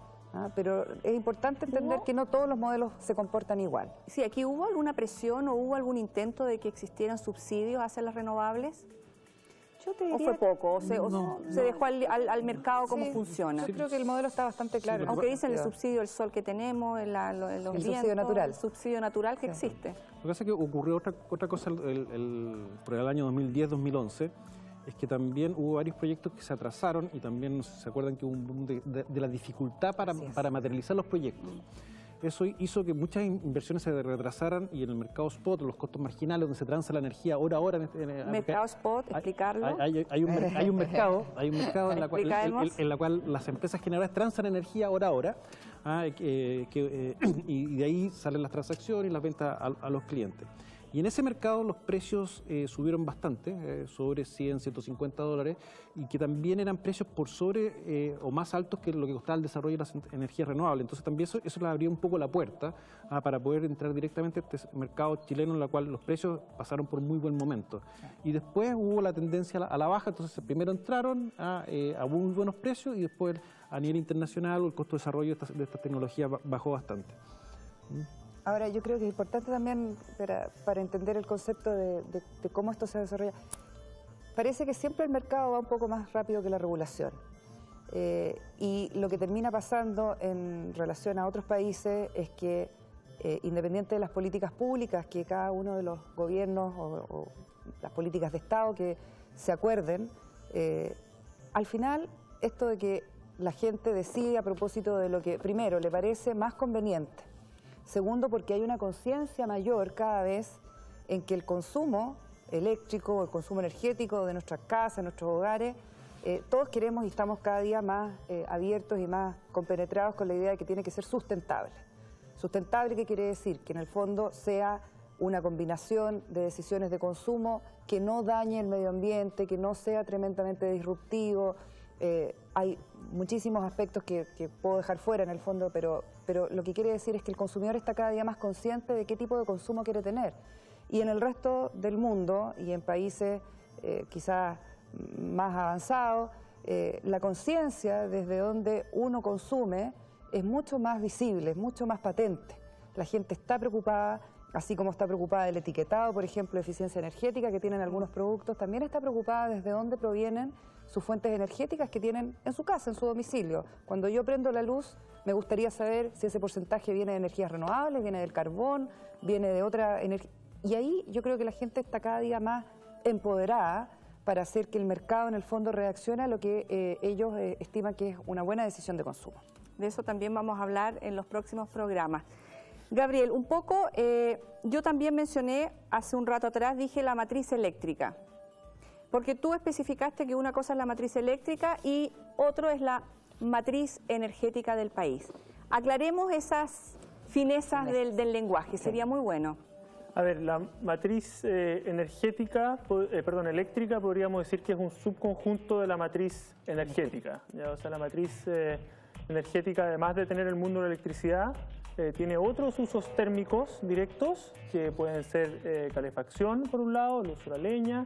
Pero es importante entender que no todos los modelos se comportan igual. Sí, aquí hubo alguna presión o hubo algún intento de que existieran subsidios hacia las renovables. Yo te ¿O diría, fue poco? ¿O se dejó al mercado cómo sí, funciona? Yo creo que el modelo está bastante claro. Aunque dicen el subsidio del sol que tenemos, los vientos, subsidio natural. el subsidio natural que existe. Lo que pasa es que ocurrió otra cosa por el año 2010-2011, es que también hubo varios proyectos que se atrasaron y también se acuerdan que hubo un boom de la dificultad para materializar los proyectos. Eso hizo que muchas inversiones se retrasaran y en el mercado spot, los costos marginales, donde se transa la energía hora a hora. Mercado spot, explicarlo. Hay un mercado en la cual las empresas generadoras transan energía hora a hora y de ahí salen las transacciones y las ventas a los clientes. Y en ese mercado los precios subieron bastante, sobre 100, 150 dólares, y que también eran precios por sobre o más altos que lo que costaba el desarrollo de las energías renovables. Entonces también eso le abría un poco la puerta para poder entrar directamente a este mercado chileno, en el cual los precios pasaron por muy buen momento. Y después hubo la tendencia a la baja, entonces primero entraron a muy buenos precios y después a nivel internacional el costo de desarrollo de estas tecnologías bajó bastante. Ahora, yo creo que es importante también para entender el concepto de cómo esto se desarrolla. Parece que siempre el mercado va un poco más rápido que la regulación. Y lo que termina pasando en relación a otros países es que, independiente de las políticas públicas que cada uno de los gobiernos o las políticas de Estado que se acuerden, al final, esto de que la gente decide a propósito de lo que, primero, le parece más conveniente. Segundo, porque hay una conciencia mayor cada vez en que el consumo eléctrico, el consumo energético de nuestras casas, de nuestros hogares, todos queremos y estamos cada día más abiertos y más compenetrados con la idea de que tiene que ser sustentable. Sustentable, ¿qué quiere decir? Que en el fondo sea una combinación de decisiones de consumo que no dañe el medio ambiente, que no sea tremendamente disruptivo. Hay muchísimos aspectos que puedo dejar fuera en el fondo, pero lo que quiere decir es que el consumidor está cada día más consciente de qué tipo de consumo quiere tener. Y en el resto del mundo y en países quizás más avanzados, la conciencia desde donde uno consume es mucho más visible, es mucho más patente. La gente está preocupada, así como está preocupada del etiquetado, por ejemplo, de eficiencia energética que tienen algunos productos, también está preocupada desde dónde provienen sus fuentes energéticas que tienen en su casa, en su domicilio. Cuando yo prendo la luz, me gustaría saber si ese porcentaje viene de energías renovables, viene del carbón, viene de otra energía. Y ahí yo creo que la gente está cada día más empoderada para hacer que el mercado en el fondo reaccione a lo que ellos estiman que es una buena decisión de consumo. De eso también vamos a hablar en los próximos programas. Gabriel, un poco, yo también mencioné hace un rato atrás, dije la matriz eléctrica, porque tú especificaste que una cosa es la matriz eléctrica y otro es la matriz energética del país. Aclaremos esas finezas del lenguaje, sería muy bueno. A ver, la matriz eléctrica podríamos decir que es un subconjunto de la matriz energética. ¿Ya? O sea, la matriz energética, además de tener el mundo de la electricidad, tiene otros usos térmicos directos, que pueden ser calefacción, por un lado, el uso de la leña.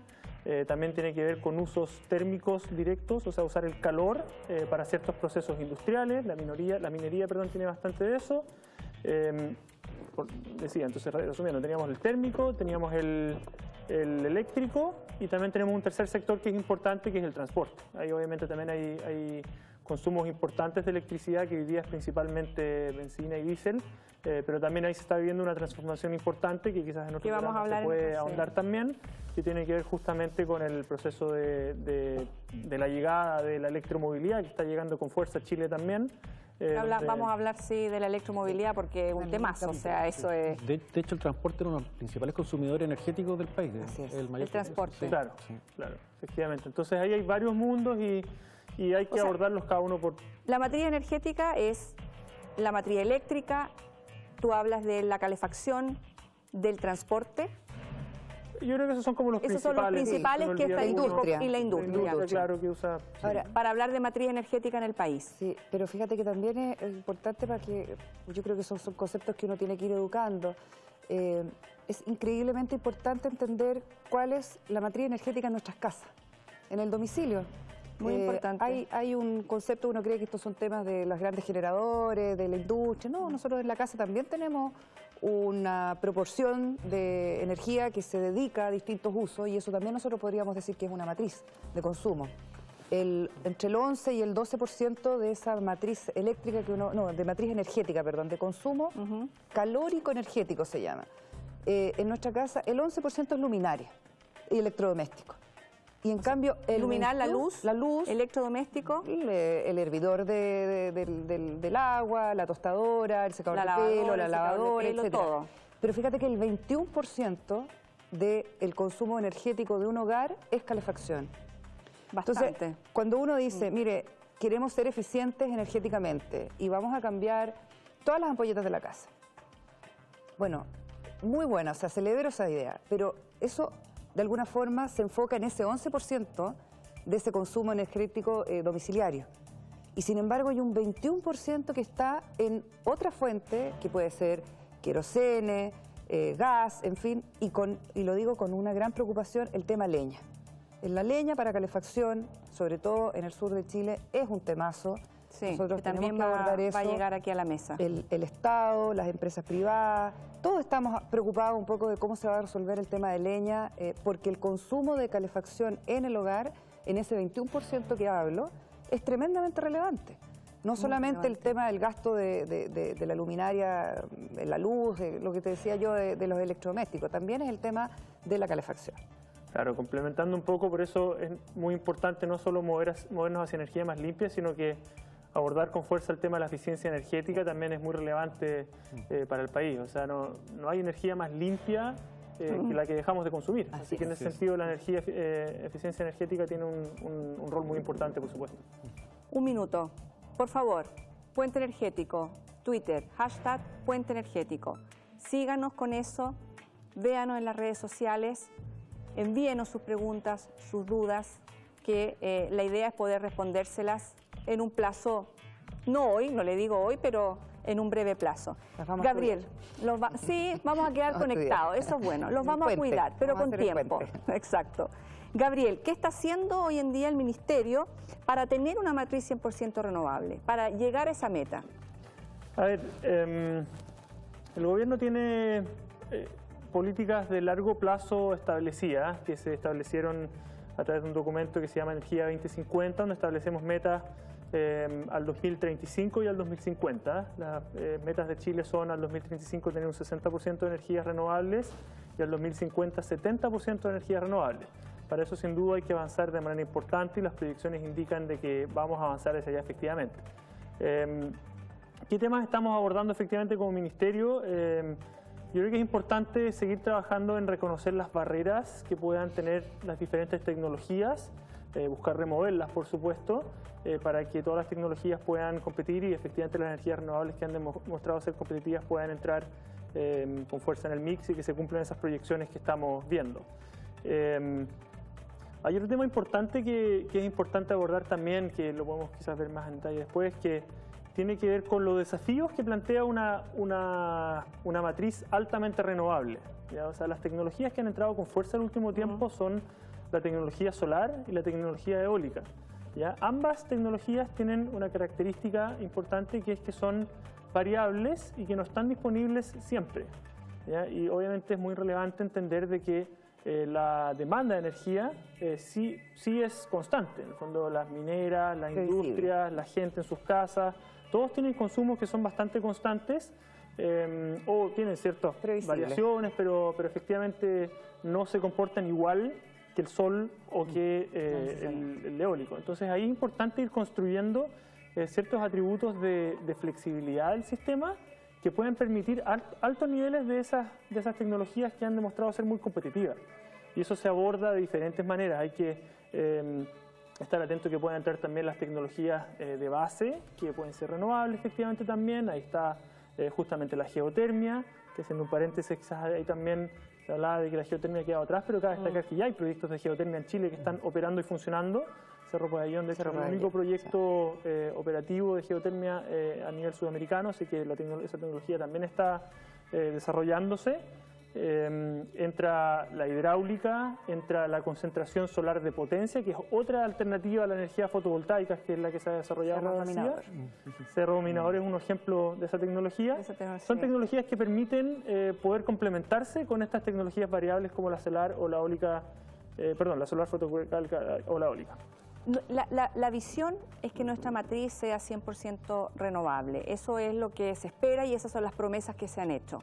También tiene que ver con usos térmicos directos, o sea, usar el calor para ciertos procesos industriales. La minería tiene bastante de eso. Entonces, resumiendo, teníamos el térmico, teníamos el eléctrico y también tenemos un tercer sector que es importante, que es el transporte. Ahí obviamente también hay consumos importantes de electricidad, que hoy día es principalmente benzina y diésel, pero también ahí se está viviendo una transformación importante que quizás en otro programa se puede ahondar también, que tiene que ver justamente con el proceso de la llegada de la electromovilidad, que está llegando con fuerza a Chile también. Vamos a hablar, sí, de la electromovilidad porque es un temazo, o sea, eso es... De hecho, el transporte es uno de los principales consumidores energéticos del país. El transporte. Sí. Claro, efectivamente. Entonces ahí hay varios mundos y hay que abordarlos cada uno por... La matriz energética es la matriz eléctrica, tú hablas de la calefacción, del transporte. Yo creo que esos son como los principales. Esos son los principales que está industria. Y la industria. Claro, que usa... Sí. Ahora, para hablar de matriz energética en el país. Sí, pero fíjate que también es importante para que, yo creo que son conceptos que uno tiene que ir educando. Es increíblemente importante entender cuál es la matriz energética en nuestras casas, en el domicilio. Muy importante. Hay un concepto, uno cree que estos son temas de los grandes generadores, de la industria. No, nosotros en la casa también tenemos una proporción de energía que se dedica a distintos usos y eso también nosotros podríamos decir que es una matriz de consumo. Entre el 11 y el 12% de esa matriz eléctrica que de matriz energética, perdón, de consumo calórico energético se llama. En nuestra casa el 11% es luminaria y electrodoméstico. Y en cambio, luminar, la luz, electrodoméstico, el hervidor del agua, la tostadora, el secador de pelo, la lavadora, etc. Todo. Pero fíjate que el 21% del consumo energético de un hogar es calefacción. Bastante. Entonces, cuando uno dice, mire, queremos ser eficientes energéticamente y vamos a cambiar todas las ampolletas de la casa. Bueno, muy buena, o sea, celebro esa idea, pero eso de alguna forma se enfoca en ese 11% de ese consumo energético domiciliario. Y sin embargo hay un 21% que está en otra fuente, que puede ser querosene, gas, en fin, y lo digo con una gran preocupación, el tema leña. La leña para calefacción, sobre todo en el sur de Chile, es un temazo. Sí, nosotros que también tenemos que abordar eso. Va a llegar aquí a la mesa. El Estado, las empresas privadas, todos estamos preocupados un poco de cómo se va a resolver el tema de leña, porque el consumo de calefacción en el hogar, en ese 21% que hablo, es tremendamente relevante. No solamente el tema del gasto de la luminaria, la luz, de lo que te decía yo de los electrodomésticos, también es el tema de la calefacción. Claro, complementando un poco, por eso es muy importante no solo movernos hacia energía más limpia, sino que abordar con fuerza el tema de la eficiencia energética también es muy relevante para el país. O sea, no hay energía más limpia que la que dejamos de consumir. Así que en ese sentido la eficiencia energética tiene un rol muy importante, por supuesto. Un minuto, por favor, Puente Energético, Twitter, hashtag Puente Energético. Síganos con eso, véanos en las redes sociales. Envíenos sus preguntas, sus dudas, que la idea es poder respondérselas en un plazo, no hoy, no le digo hoy, pero en un breve plazo. Gabriel, sí, vamos a quedar conectados, eso es bueno, los vamos a cuidar, pero con tiempo. Exacto. Gabriel, ¿qué está haciendo hoy en día el Ministerio para tener una matriz 100% renovable, para llegar a esa meta? A ver, el gobierno tiene políticas de largo plazo establecidas, que se establecieron a través de un documento que se llama Energía 2050, donde establecemos metas al 2035 y al 2050. Las metas de Chile son al 2035 tener un 60% de energías renovables y al 2050 70% de energías renovables. Para eso sin duda hay que avanzar de manera importante y las proyecciones indican de que vamos a avanzar hacia allá efectivamente. ¿Qué temas estamos abordando efectivamente como ministerio? Yo creo que es importante seguir trabajando en reconocer las barreras que puedan tener las diferentes tecnologías, buscar removerlas, por supuesto, para que todas las tecnologías puedan competir y efectivamente las energías renovables que han demostrado ser competitivas puedan entrar con fuerza en el mix y que se cumplan esas proyecciones que estamos viendo. Hay otro tema importante que es importante abordar también, que lo podemos quizás ver más en detalle después, que tiene que ver con los desafíos que plantea una matriz altamente renovable, ¿ya? O sea, las tecnologías que han entrado con fuerza en el último tiempo son la tecnología solar y la tecnología eólica, ¿ya? Ambas tecnologías tienen una característica importante, que es que son variables y que no están disponibles siempre, ¿ya? Y obviamente es muy relevante entender de que la demanda de energía sí es constante. En el fondo, las mineras, las industrias, la gente en sus casas, todos tienen consumos que son bastante constantes o tienen ciertas variaciones, pero efectivamente no se comportan igual que el sol o que el eólico. Entonces ahí es importante ir construyendo ciertos atributos de flexibilidad del sistema que pueden permitir altos niveles de esas tecnologías que han demostrado ser muy competitivas. Y eso se aborda de diferentes maneras. Hay que estar atento que puedan entrar también las tecnologías de base, que pueden ser renovables efectivamente también. Ahí está justamente la geotermia, que haciendo un paréntesis, quizás ahí también se hablaba de que la geotermia ha quedado atrás, pero cabe destacar que ya hay proyectos de geotermia en Chile que están operando y funcionando. Cerro Pabellón, de hecho, es el único proyecto operativo de geotermia a nivel sudamericano, así que esa tecnología también está desarrollándose. entra la hidráulica, entra la concentración solar de potencia, que es otra alternativa a la energía fotovoltaica, que es la que se ha desarrollado Cerro más masiva. Dominador. Cerro Dominador es un ejemplo de esa tecnología. Son tecnologías que permiten poder complementarse con estas tecnologías variables como la solar o la eólica, la solar fotovoltaica o la eólica. La visión es que nuestra matriz sea 100% renovable. Eso es lo que se espera y esas son las promesas que se han hecho.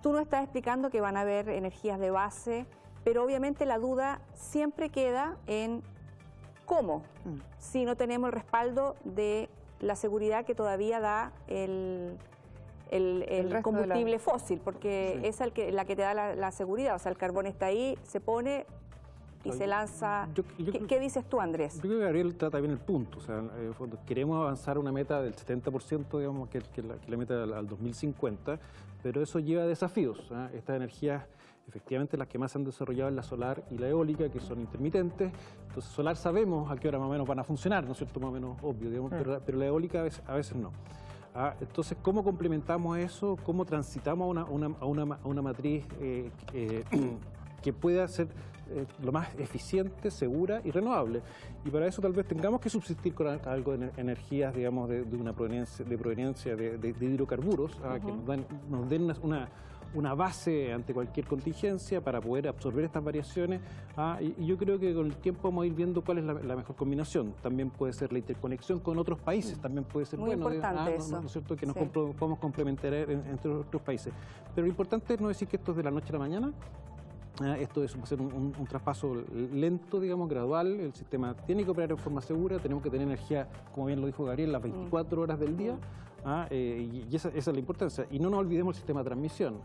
Tú nos estás explicando que van a haber energías de base, pero obviamente la duda siempre queda en cómo, si no tenemos el respaldo de la seguridad que todavía da el combustible fósil, porque es la que te da la seguridad. O sea, el carbón está ahí, se pone y se lanza. ¿Qué dices tú, Andrés? Yo creo que Gabriel trata bien el punto. O sea, en el fondo, queremos avanzar una meta del 70%, digamos, que la meta al 2050, pero eso lleva desafíos. Estas energías, efectivamente, las que más se han desarrollado es la solar y la eólica, que son intermitentes. Entonces, solar sabemos a qué hora más o menos van a funcionar, ¿no es cierto? Más o menos obvio, digamos, pero la eólica a veces no. Entonces, ¿cómo complementamos eso? ¿Cómo transitamos a una matriz que pueda ser lo más eficiente, segura y renovable? Y para eso tal vez tengamos que subsistir con algo de energías, digamos, de una proveniencia de hidrocarburos, que nos den una base ante cualquier contingencia para poder absorber estas variaciones. Y yo creo que con el tiempo vamos a ir viendo cuál es la mejor combinación. También puede ser la interconexión con otros países, también puede ser muy importante eso. ¿No es cierto? Que nos podemos complementar entre otros países. Pero lo importante es no decir que esto es de la noche a la mañana. Esto va a ser un traspaso lento, digamos, gradual. El sistema tiene que operar en forma segura, tenemos que tener energía, como bien lo dijo Gabriel, las 24 horas del día. Y esa es la importancia. Y no nos olvidemos el sistema de transmisión,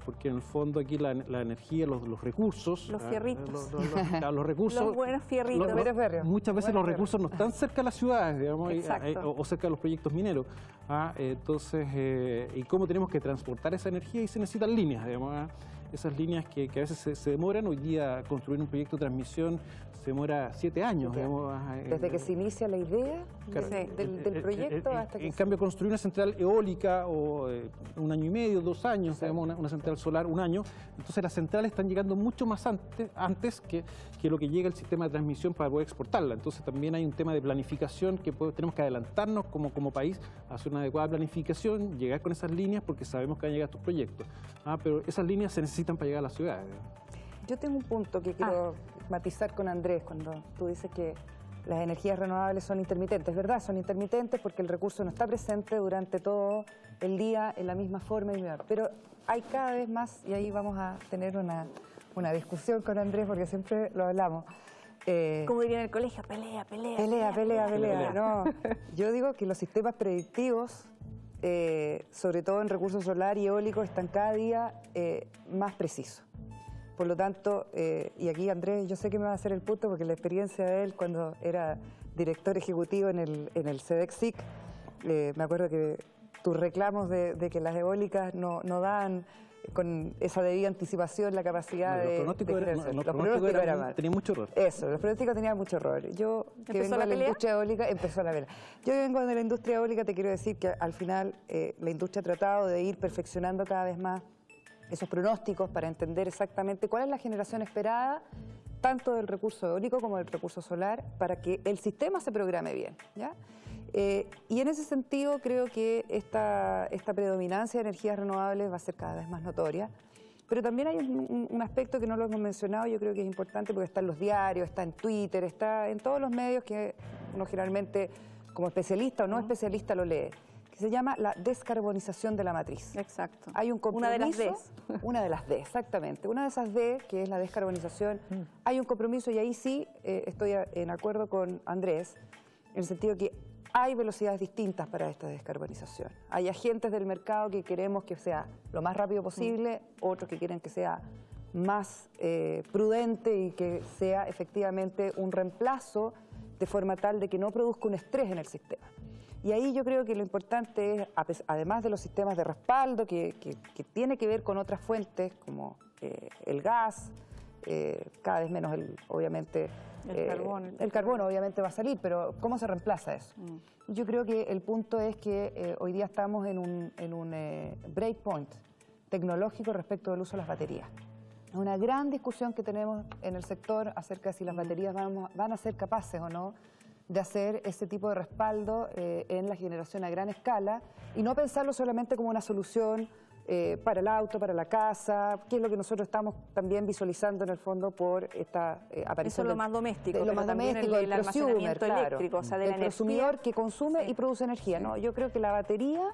porque en el fondo aquí la energía, los recursos... Los fierritos. Los recursos... Los buenos fierritos. Muchas veces los recursos no están cerca de las ciudades, digamos, o cerca de los proyectos mineros. Entonces, ¿y cómo tenemos que transportar esa energía? Y se necesitan líneas, digamos. Esas líneas que a veces se demoran. Hoy día construir un proyecto de transmisión se demora 7 años. Digamos, desde que se inicia la idea del proyecto hasta que... En cambio, construir una central eólica o 1 año y medio, 2 años, digamos, una central solar 1 año. Entonces las centrales están llegando mucho más antes que lo que llega el sistema de transmisión para poder exportarla. Entonces también hay un tema de planificación que tenemos que adelantarnos como país, hacer una adecuada planificación, llegar con esas líneas porque sabemos que van a llegar estos proyectos. Pero esas líneas se necesitan para llegar a las ciudades. Yo tengo un punto que quiero matizar con Andrés cuando tú dices que las energías renovables son intermitentes. Es verdad, son intermitentes porque el recurso no está presente durante todo el día en la misma forma. Pero hay cada vez más, y ahí vamos a tener una discusión con Andrés porque siempre lo hablamos. Como diría en el colegio, pelea. No, yo digo que los sistemas predictivos, sobre todo en recursos solar y eólicos, están cada día más precisos. Por lo tanto, y aquí Andrés, yo sé que me va a hacer el punto porque la experiencia de él cuando era director ejecutivo en el CEDEC-SIC, me acuerdo que tus reclamos de que las eólicas no dan con esa debida anticipación la capacidad de... Los pronósticos tenían mucho error. Eso, los pronósticos tenían mucho error. Yo, que vengo de la industria eólica, empezó la pelea. Yo que vengo de la industria eólica, te quiero decir que al final la industria ha tratado de ir perfeccionando cada vez más esos pronósticos para entender exactamente cuál es la generación esperada, tanto del recurso eólico como del recurso solar, para que el sistema se programe bien, ¿ya? Y en ese sentido creo que esta predominancia de energías renovables va a ser cada vez más notoria. Pero también hay un aspecto que no lo hemos mencionado, yo creo que es importante porque está en los diarios, está en Twitter, está en todos los medios que uno generalmente, como especialista o no especialista, lo lee, que se llama la descarbonización de la matriz. Exacto. Hay un compromiso, una de las Ds. Una de las D, exactamente. Una de esas D, que es la descarbonización, hay un compromiso y ahí sí estoy en acuerdo con Andrés, en el sentido que hay velocidades distintas para esta descarbonización. Hay agentes del mercado que queremos que sea lo más rápido posible, otros que quieren que sea más prudente y que sea efectivamente un reemplazo de forma tal de que no produzca un estrés en el sistema. Y ahí yo creo que lo importante es, además de los sistemas de respaldo, que tiene que ver con otras fuentes como el gas, cada vez menos obviamente... El carbono obviamente va a salir, pero ¿cómo se reemplaza eso? Yo creo que el punto es que hoy día estamos en un break point, tecnológico respecto del uso de las baterías. Es una gran discusión que tenemos en el sector acerca de si las baterías van a ser capaces o no de hacer ese tipo de respaldo en la generación a gran escala y no pensarlo solamente como una solución para el auto, para la casa, que es lo que nosotros estamos también visualizando en el fondo por esta aparición. Eso es lo más doméstico, lo más doméstico, el almacenamiento eléctrico, o sea, de la energía. Consumidor que consume y produce energía, ¿no? Yo creo que la batería,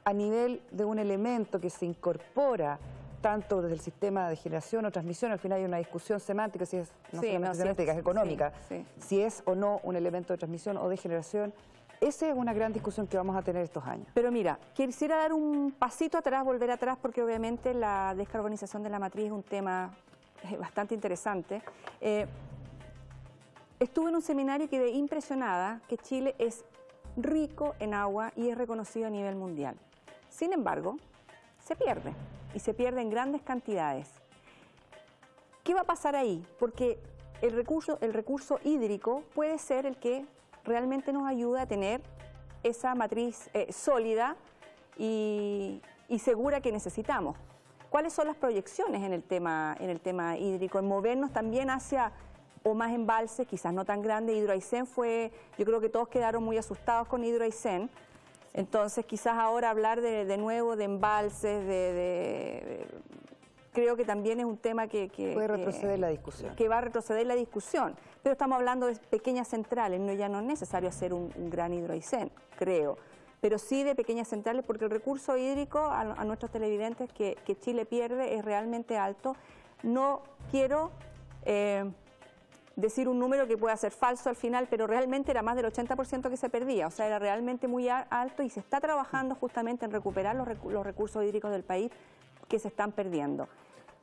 a nivel de un elemento que se incorpora tanto desde el sistema de generación o transmisión, al final hay una discusión semántica, si es no solamente semántica, es económica, si es o no un elemento de transmisión o de generación. Esa es una gran discusión que vamos a tener estos años. Pero mira, quisiera dar un pasito atrás, volver atrás, porque obviamente la descarbonización de la matriz es un tema bastante interesante. Estuve en un seminario y quedé impresionada que Chile es rico en agua y es reconocido a nivel mundial. Sin embargo, se pierde, y se pierde en grandes cantidades. ¿Qué va a pasar ahí? Porque el recurso hídrico puede ser el que realmente nos ayuda a tener esa matriz sólida y segura que necesitamos. ¿Cuáles son las proyecciones en el tema hídrico? En movernos también hacia o más embalses, quizás no tan grandes. Hidroaicén yo creo que todos quedaron muy asustados con Hidroaicén. Entonces quizás ahora hablar de nuevo de embalses, creo que también es un tema que puede retroceder la discusión. Que va a retroceder la discusión. Pero estamos hablando de pequeñas centrales, ya no es necesario hacer un gran Hidroaicén, creo. Pero sí de pequeñas centrales, porque el recurso hídrico a nuestros televidentes que Chile pierde es realmente alto. No quiero decir un número que pueda ser falso al final, pero realmente era más del 80% que se perdía, o sea, era realmente muy alto y se está trabajando justamente en recuperar los recursos hídricos del país que se están perdiendo.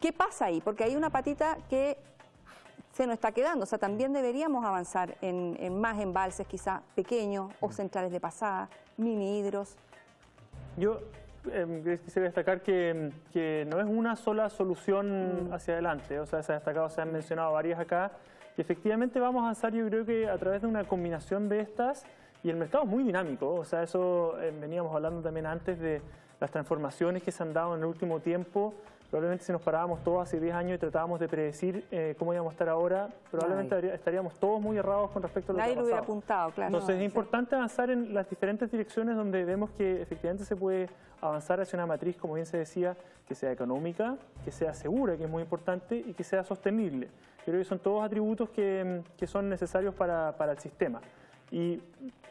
¿Qué pasa ahí? Porque hay una patita que se nos está quedando, o sea, también deberíamos avanzar en más embalses quizás pequeños o centrales de pasada, mini hidros. Yo quisiera destacar que no es una sola solución hacia adelante, o sea, se han mencionado varias acá, y efectivamente vamos a avanzar, yo creo que a través de una combinación de estas, y el mercado es muy dinámico, o sea, eso veníamos hablando también antes de las transformaciones que se han dado en el último tiempo. Probablemente si nos parábamos todos hace 10 años y tratábamos de predecir cómo íbamos a estar ahora, probablemente estaríamos todos muy errados con respecto a lo que ha pasado. Nadie lo hubiera apuntado, claro. Entonces es importante avanzar en las diferentes direcciones donde vemos que efectivamente se puede avanzar hacia una matriz, como bien se decía, que sea económica, que sea segura, que es muy importante, y que sea sostenible. Creo que son todos atributos que son necesarios para el sistema. Y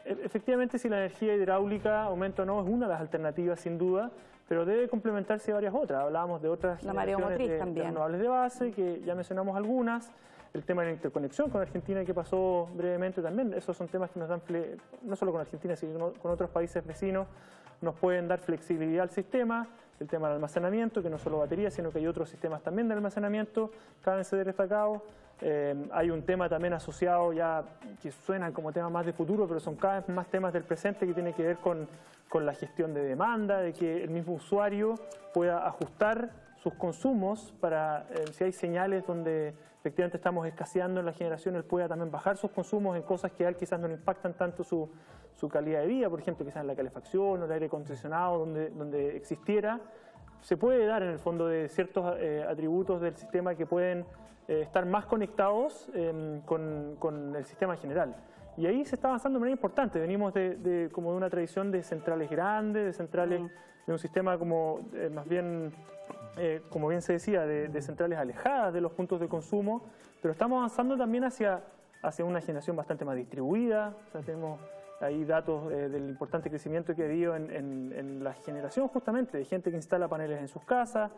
efectivamente si la energía hidráulica aumenta o no es una de las alternativas sin duda, pero debe complementarse a varias otras. Hablábamos de otras generaciones de renovables de base, que ya mencionamos algunas. El tema de la interconexión con Argentina que pasó brevemente también. Esos son temas que nos dan, no solo con Argentina, sino con otros países vecinos, nos pueden dar flexibilidad al sistema. El tema del almacenamiento, que no solo baterías, sino que hay otros sistemas también de almacenamiento, caben ser destacados. Hay un tema también asociado ya que suenan como temas más de futuro, pero son cada vez más temas del presente que tiene que ver con la gestión de demanda, de que el mismo usuario pueda ajustar sus consumos para, si hay señales donde efectivamente estamos escaseando en la generación, él pueda también bajar sus consumos en cosas que a él quizás no le impactan tanto su calidad de vida, por ejemplo, quizás en la calefacción o el aire acondicionado, donde existiera. Se puede dar en el fondo de ciertos atributos del sistema que pueden estar más conectados con el sistema general. Y ahí se está avanzando de manera importante. Venimos como de una tradición de centrales grandes, de centrales de un sistema como más bien, como bien se decía, de centrales alejadas de los puntos de consumo, pero estamos avanzando también hacia una generación bastante más distribuida. O sea, tenemos ahí datos del importante crecimiento que ha habido en la generación justamente de gente que instala paneles en sus casas,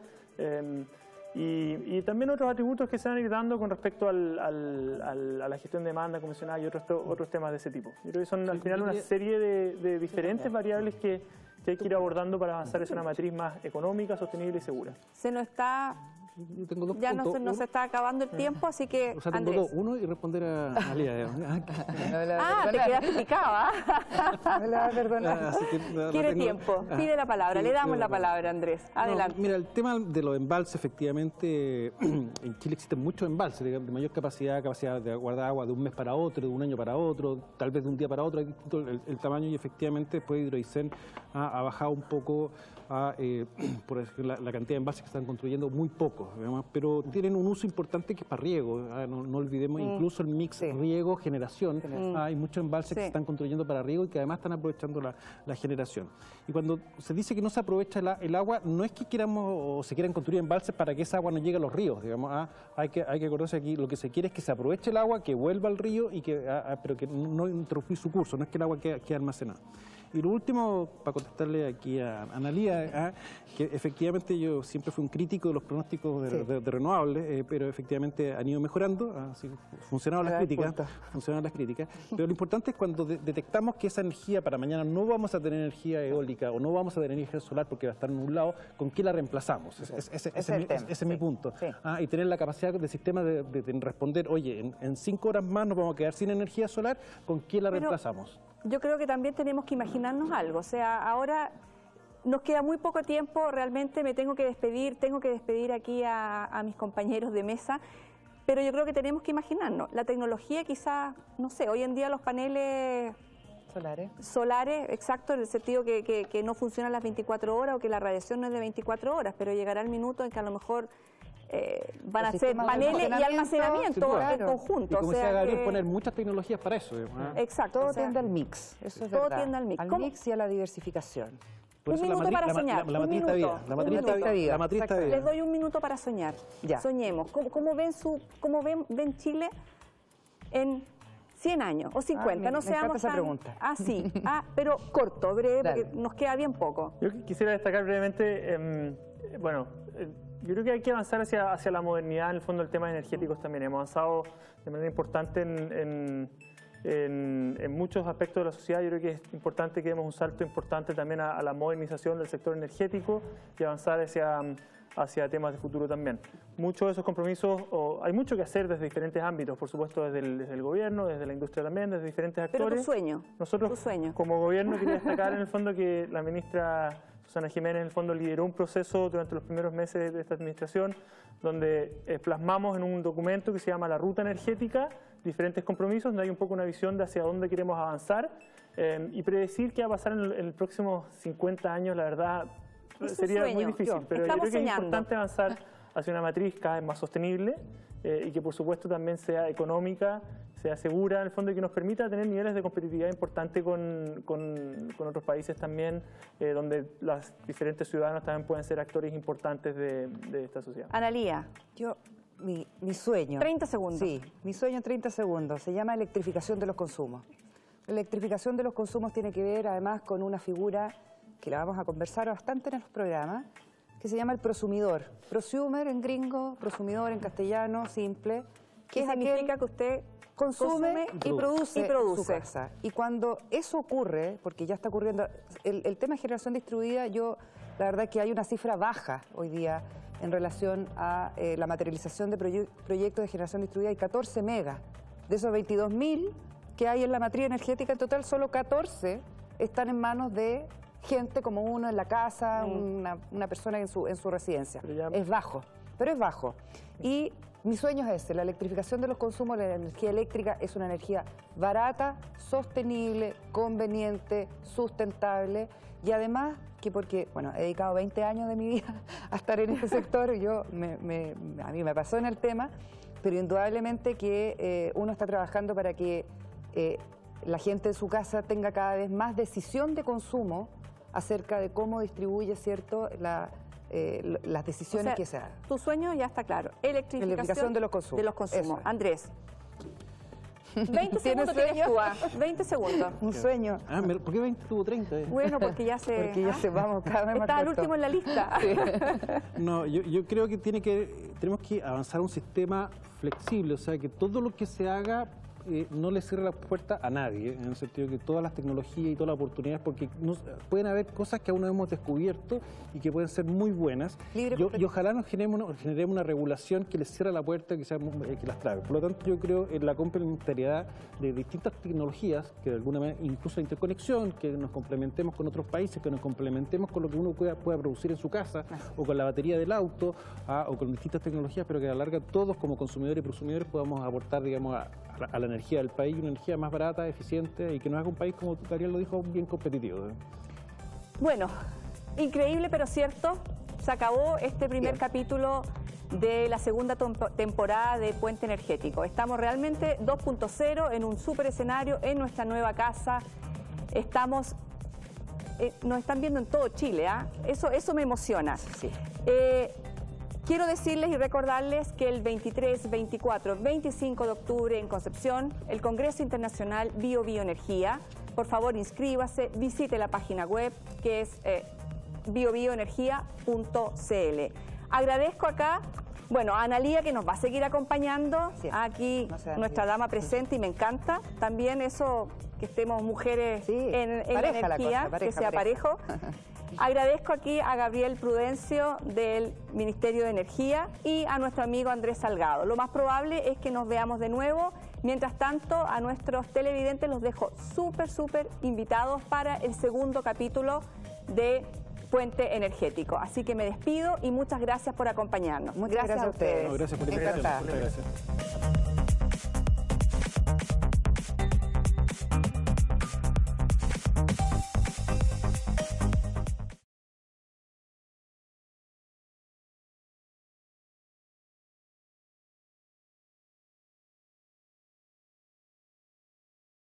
y también otros atributos que se van a ir dando con respecto a la gestión de demanda convencional y otros temas de ese tipo. Yo creo que son al final una serie de diferentes variables que hay que ir abordando para avanzar hacia una matriz más económica, sostenible y segura. Se nos está Yo tengo 2 Ya puntos. nos está acabando el tiempo, así que, O sea, tengo Andrés. 2. Uno y responder a Lía. Te quedaste picado, ¿ah? Me la va a perdonar. Así que la Quiere tengo. tiempo. Ah, Pide la palabra. sí, Le damos pido la la palabra, Andrés. Adelante. No, mira, el tema de los embalses, efectivamente, en Chile existen muchos embalses de mayor capacidad de guardar agua de un mes para otro, de un año para otro, tal vez de un día para otro, el tamaño, y efectivamente después Hidroaicén ha bajado un poco por ejemplo, la cantidad de envases que están construyendo, muy pocos, digamos, pero tienen un uso importante que es para riego. No olvidemos incluso el mix riego-generación. Hay muchos embalses que se están construyendo para riego y que además están aprovechando la generación. Y cuando se dice que no se aprovecha el agua, no es que queramos o se quieran construir embalses para que esa agua no llegue a los ríos, digamos. Hay que acordarse aquí, lo que se quiere es que se aproveche el agua, que vuelva al río, y pero que no interrumpir su curso, no es que el agua quede almacenada. Y lo último, para contestarle aquí a Analía, que efectivamente yo siempre fui un crítico de los pronósticos de renovables, pero efectivamente han ido mejorando, así funcionaron las críticas, pero lo importante es cuando detectamos que esa energía para mañana no vamos a tener energía eólica o no vamos a tener energía solar porque va a estar nublado, ¿con qué la reemplazamos? Ese es mi punto. Sí. Y tener la capacidad del sistema de responder, oye, en 5 horas más nos vamos a quedar sin energía solar, ¿con qué la reemplazamos? Yo creo que también tenemos que imaginarnos algo. O sea, ahora nos queda muy poco tiempo, realmente me tengo que despedir aquí a mis compañeros de mesa, pero yo creo que tenemos que imaginarnos. La tecnología quizás, no sé, hoy en día los paneles solares, exacto, en el sentido que no funcionan las 24 horas o que la radiación no es de 24 horas, pero llegará el minuto en que a lo mejor van a ser paneles y almacenamiento en conjunto. Y como decía Gabriel, poner muchas tecnologías para eso. Exacto. Todo tiende al mix, eso es todo verdad. tiende al mix. Al mix y a la diversificación. Por Un eso minuto para soñar. La matriz está bien. La matriz está bien. Les doy un minuto para soñar. Ya. Soñemos. ¿Cómo ven Chile en 100 años o 50? No seamos esa tan pregunta. así. Pero corto, breve, Dale. porque nos queda bien poco. Yo quisiera destacar brevemente, yo creo que hay que avanzar hacia la modernidad, en el fondo, el tema energéticos también. Hemos avanzado de manera importante en muchos aspectos de la sociedad. Yo creo que es importante que demos un salto importante también a la modernización del sector energético y avanzar hacia temas de futuro también. Muchos de esos compromisos, hay mucho que hacer desde diferentes ámbitos, por supuesto desde el gobierno, desde la industria también, desde diferentes actores. Pero tu sueño. Nosotros, tu sueño. como gobierno, quería destacar en el fondo que la ministra Susana Jiménez, en el fondo, lideró un proceso durante los primeros meses de esta administración donde plasmamos en un documento que se llama La Ruta Energética diferentes compromisos, donde hay un poco una visión de hacia dónde queremos avanzar y predecir qué va a pasar en el próximo 50 años, la verdad, sería muy difícil, pero yo creo que es importante avanzar hacia una matriz cada vez más sostenible y que por supuesto también sea económica, sea segura, en el fondo, y que nos permita tener niveles de competitividad importantes con otros países también, donde los diferentes ciudadanos también pueden ser actores importantes de esta sociedad. Analía. Mi sueño. 30 segundos. Sí, mi sueño en 30 segundos. Se llama electrificación de los consumos. La electrificación de los consumos tiene que ver además con una figura que la vamos a conversar bastante en los programas, que se llama el prosumidor. Prosumer en gringo, prosumidor en castellano, simple. ¿Qué significa que usted consume y produce su casa? Y cuando eso ocurre, porque ya está ocurriendo, el tema de generación distribuida, la verdad que hay una cifra baja hoy día en relación a la materialización de proyectos de generación distribuida. Hay 14 megas. De esos 22.000 que hay en la matriz energética, en total solo 14 están en manos de gente como uno en la casa, una persona en su residencia. Es bajo, pero es bajo. Y mi sueño es ese, la electrificación de los consumos. La energía eléctrica es una energía barata, sostenible, conveniente, sustentable y además que porque, bueno, he dedicado 20 años de mi vida a estar en este sector y a mí me pasó en el tema, pero indudablemente que uno está trabajando para que la gente en su casa tenga cada vez más decisión de consumo acerca de cómo distribuye, ¿cierto?, las decisiones que se hagan. Tu sueño ya está claro, electrificación de los consumos. Eso. Andrés. 20 segundos tienes tú, 20 segunos. Un sueño. ¿Por qué 20 tuvo 30? Bueno, porque ya se vamos cada vez más. Está al último en la lista. Sí. No, yo creo que tenemos que avanzar a un sistema flexible, o sea, que todo lo que se haga no le cierre la puerta a nadie, en el sentido que todas las tecnologías y todas las oportunidades, porque pueden haber cosas que aún no hemos descubierto y que pueden ser muy buenas, y ojalá nos generemos una regulación que les cierre la puerta, que las trabe. Por lo tanto, yo creo en la complementariedad de distintas tecnologías, que de alguna manera, incluso interconexión, que nos complementemos con otros países, que nos complementemos con lo que uno pueda producir en su casa, o con la batería del auto, o con distintas tecnologías, pero que a la larga todos como consumidores y prosumidores podamos aportar, digamos, a la energía del país, una energía más barata, eficiente, y que nos haga un país, como Gabriel lo dijo, bien competitivo. Bueno, increíble pero cierto, se acabó este primer capítulo de la segunda temporada de Puente Energético. Estamos realmente 2.0 en un súper escenario, en nuestra nueva casa. Estamos, nos están viendo en todo Chile, eso me emociona. Sí. Quiero decirles y recordarles que el 23, 24, 25 de octubre en Concepción, el Congreso Internacional Bio-Bioenergía. Por favor, inscríbase, visite la página web que es biobioenergia.cl. Agradezco acá, bueno, a Analía, que nos va a seguir acompañando, sí, aquí nuestra dama presente, y me encanta también eso, que estemos mujeres, sí, en la energía, que sea parejo. Agradezco aquí a Gabriel Prudencio del Ministerio de Energía y a nuestro amigo Andrés Salgado. Lo más probable es que nos veamos de nuevo. Mientras tanto, a nuestros televidentes los dejo súper invitados para el segundo capítulo de Puente Energético. Así que me despido y muchas gracias por acompañarnos. Muchas gracias a ustedes. No, gracias por la invitación. Muchas gracias.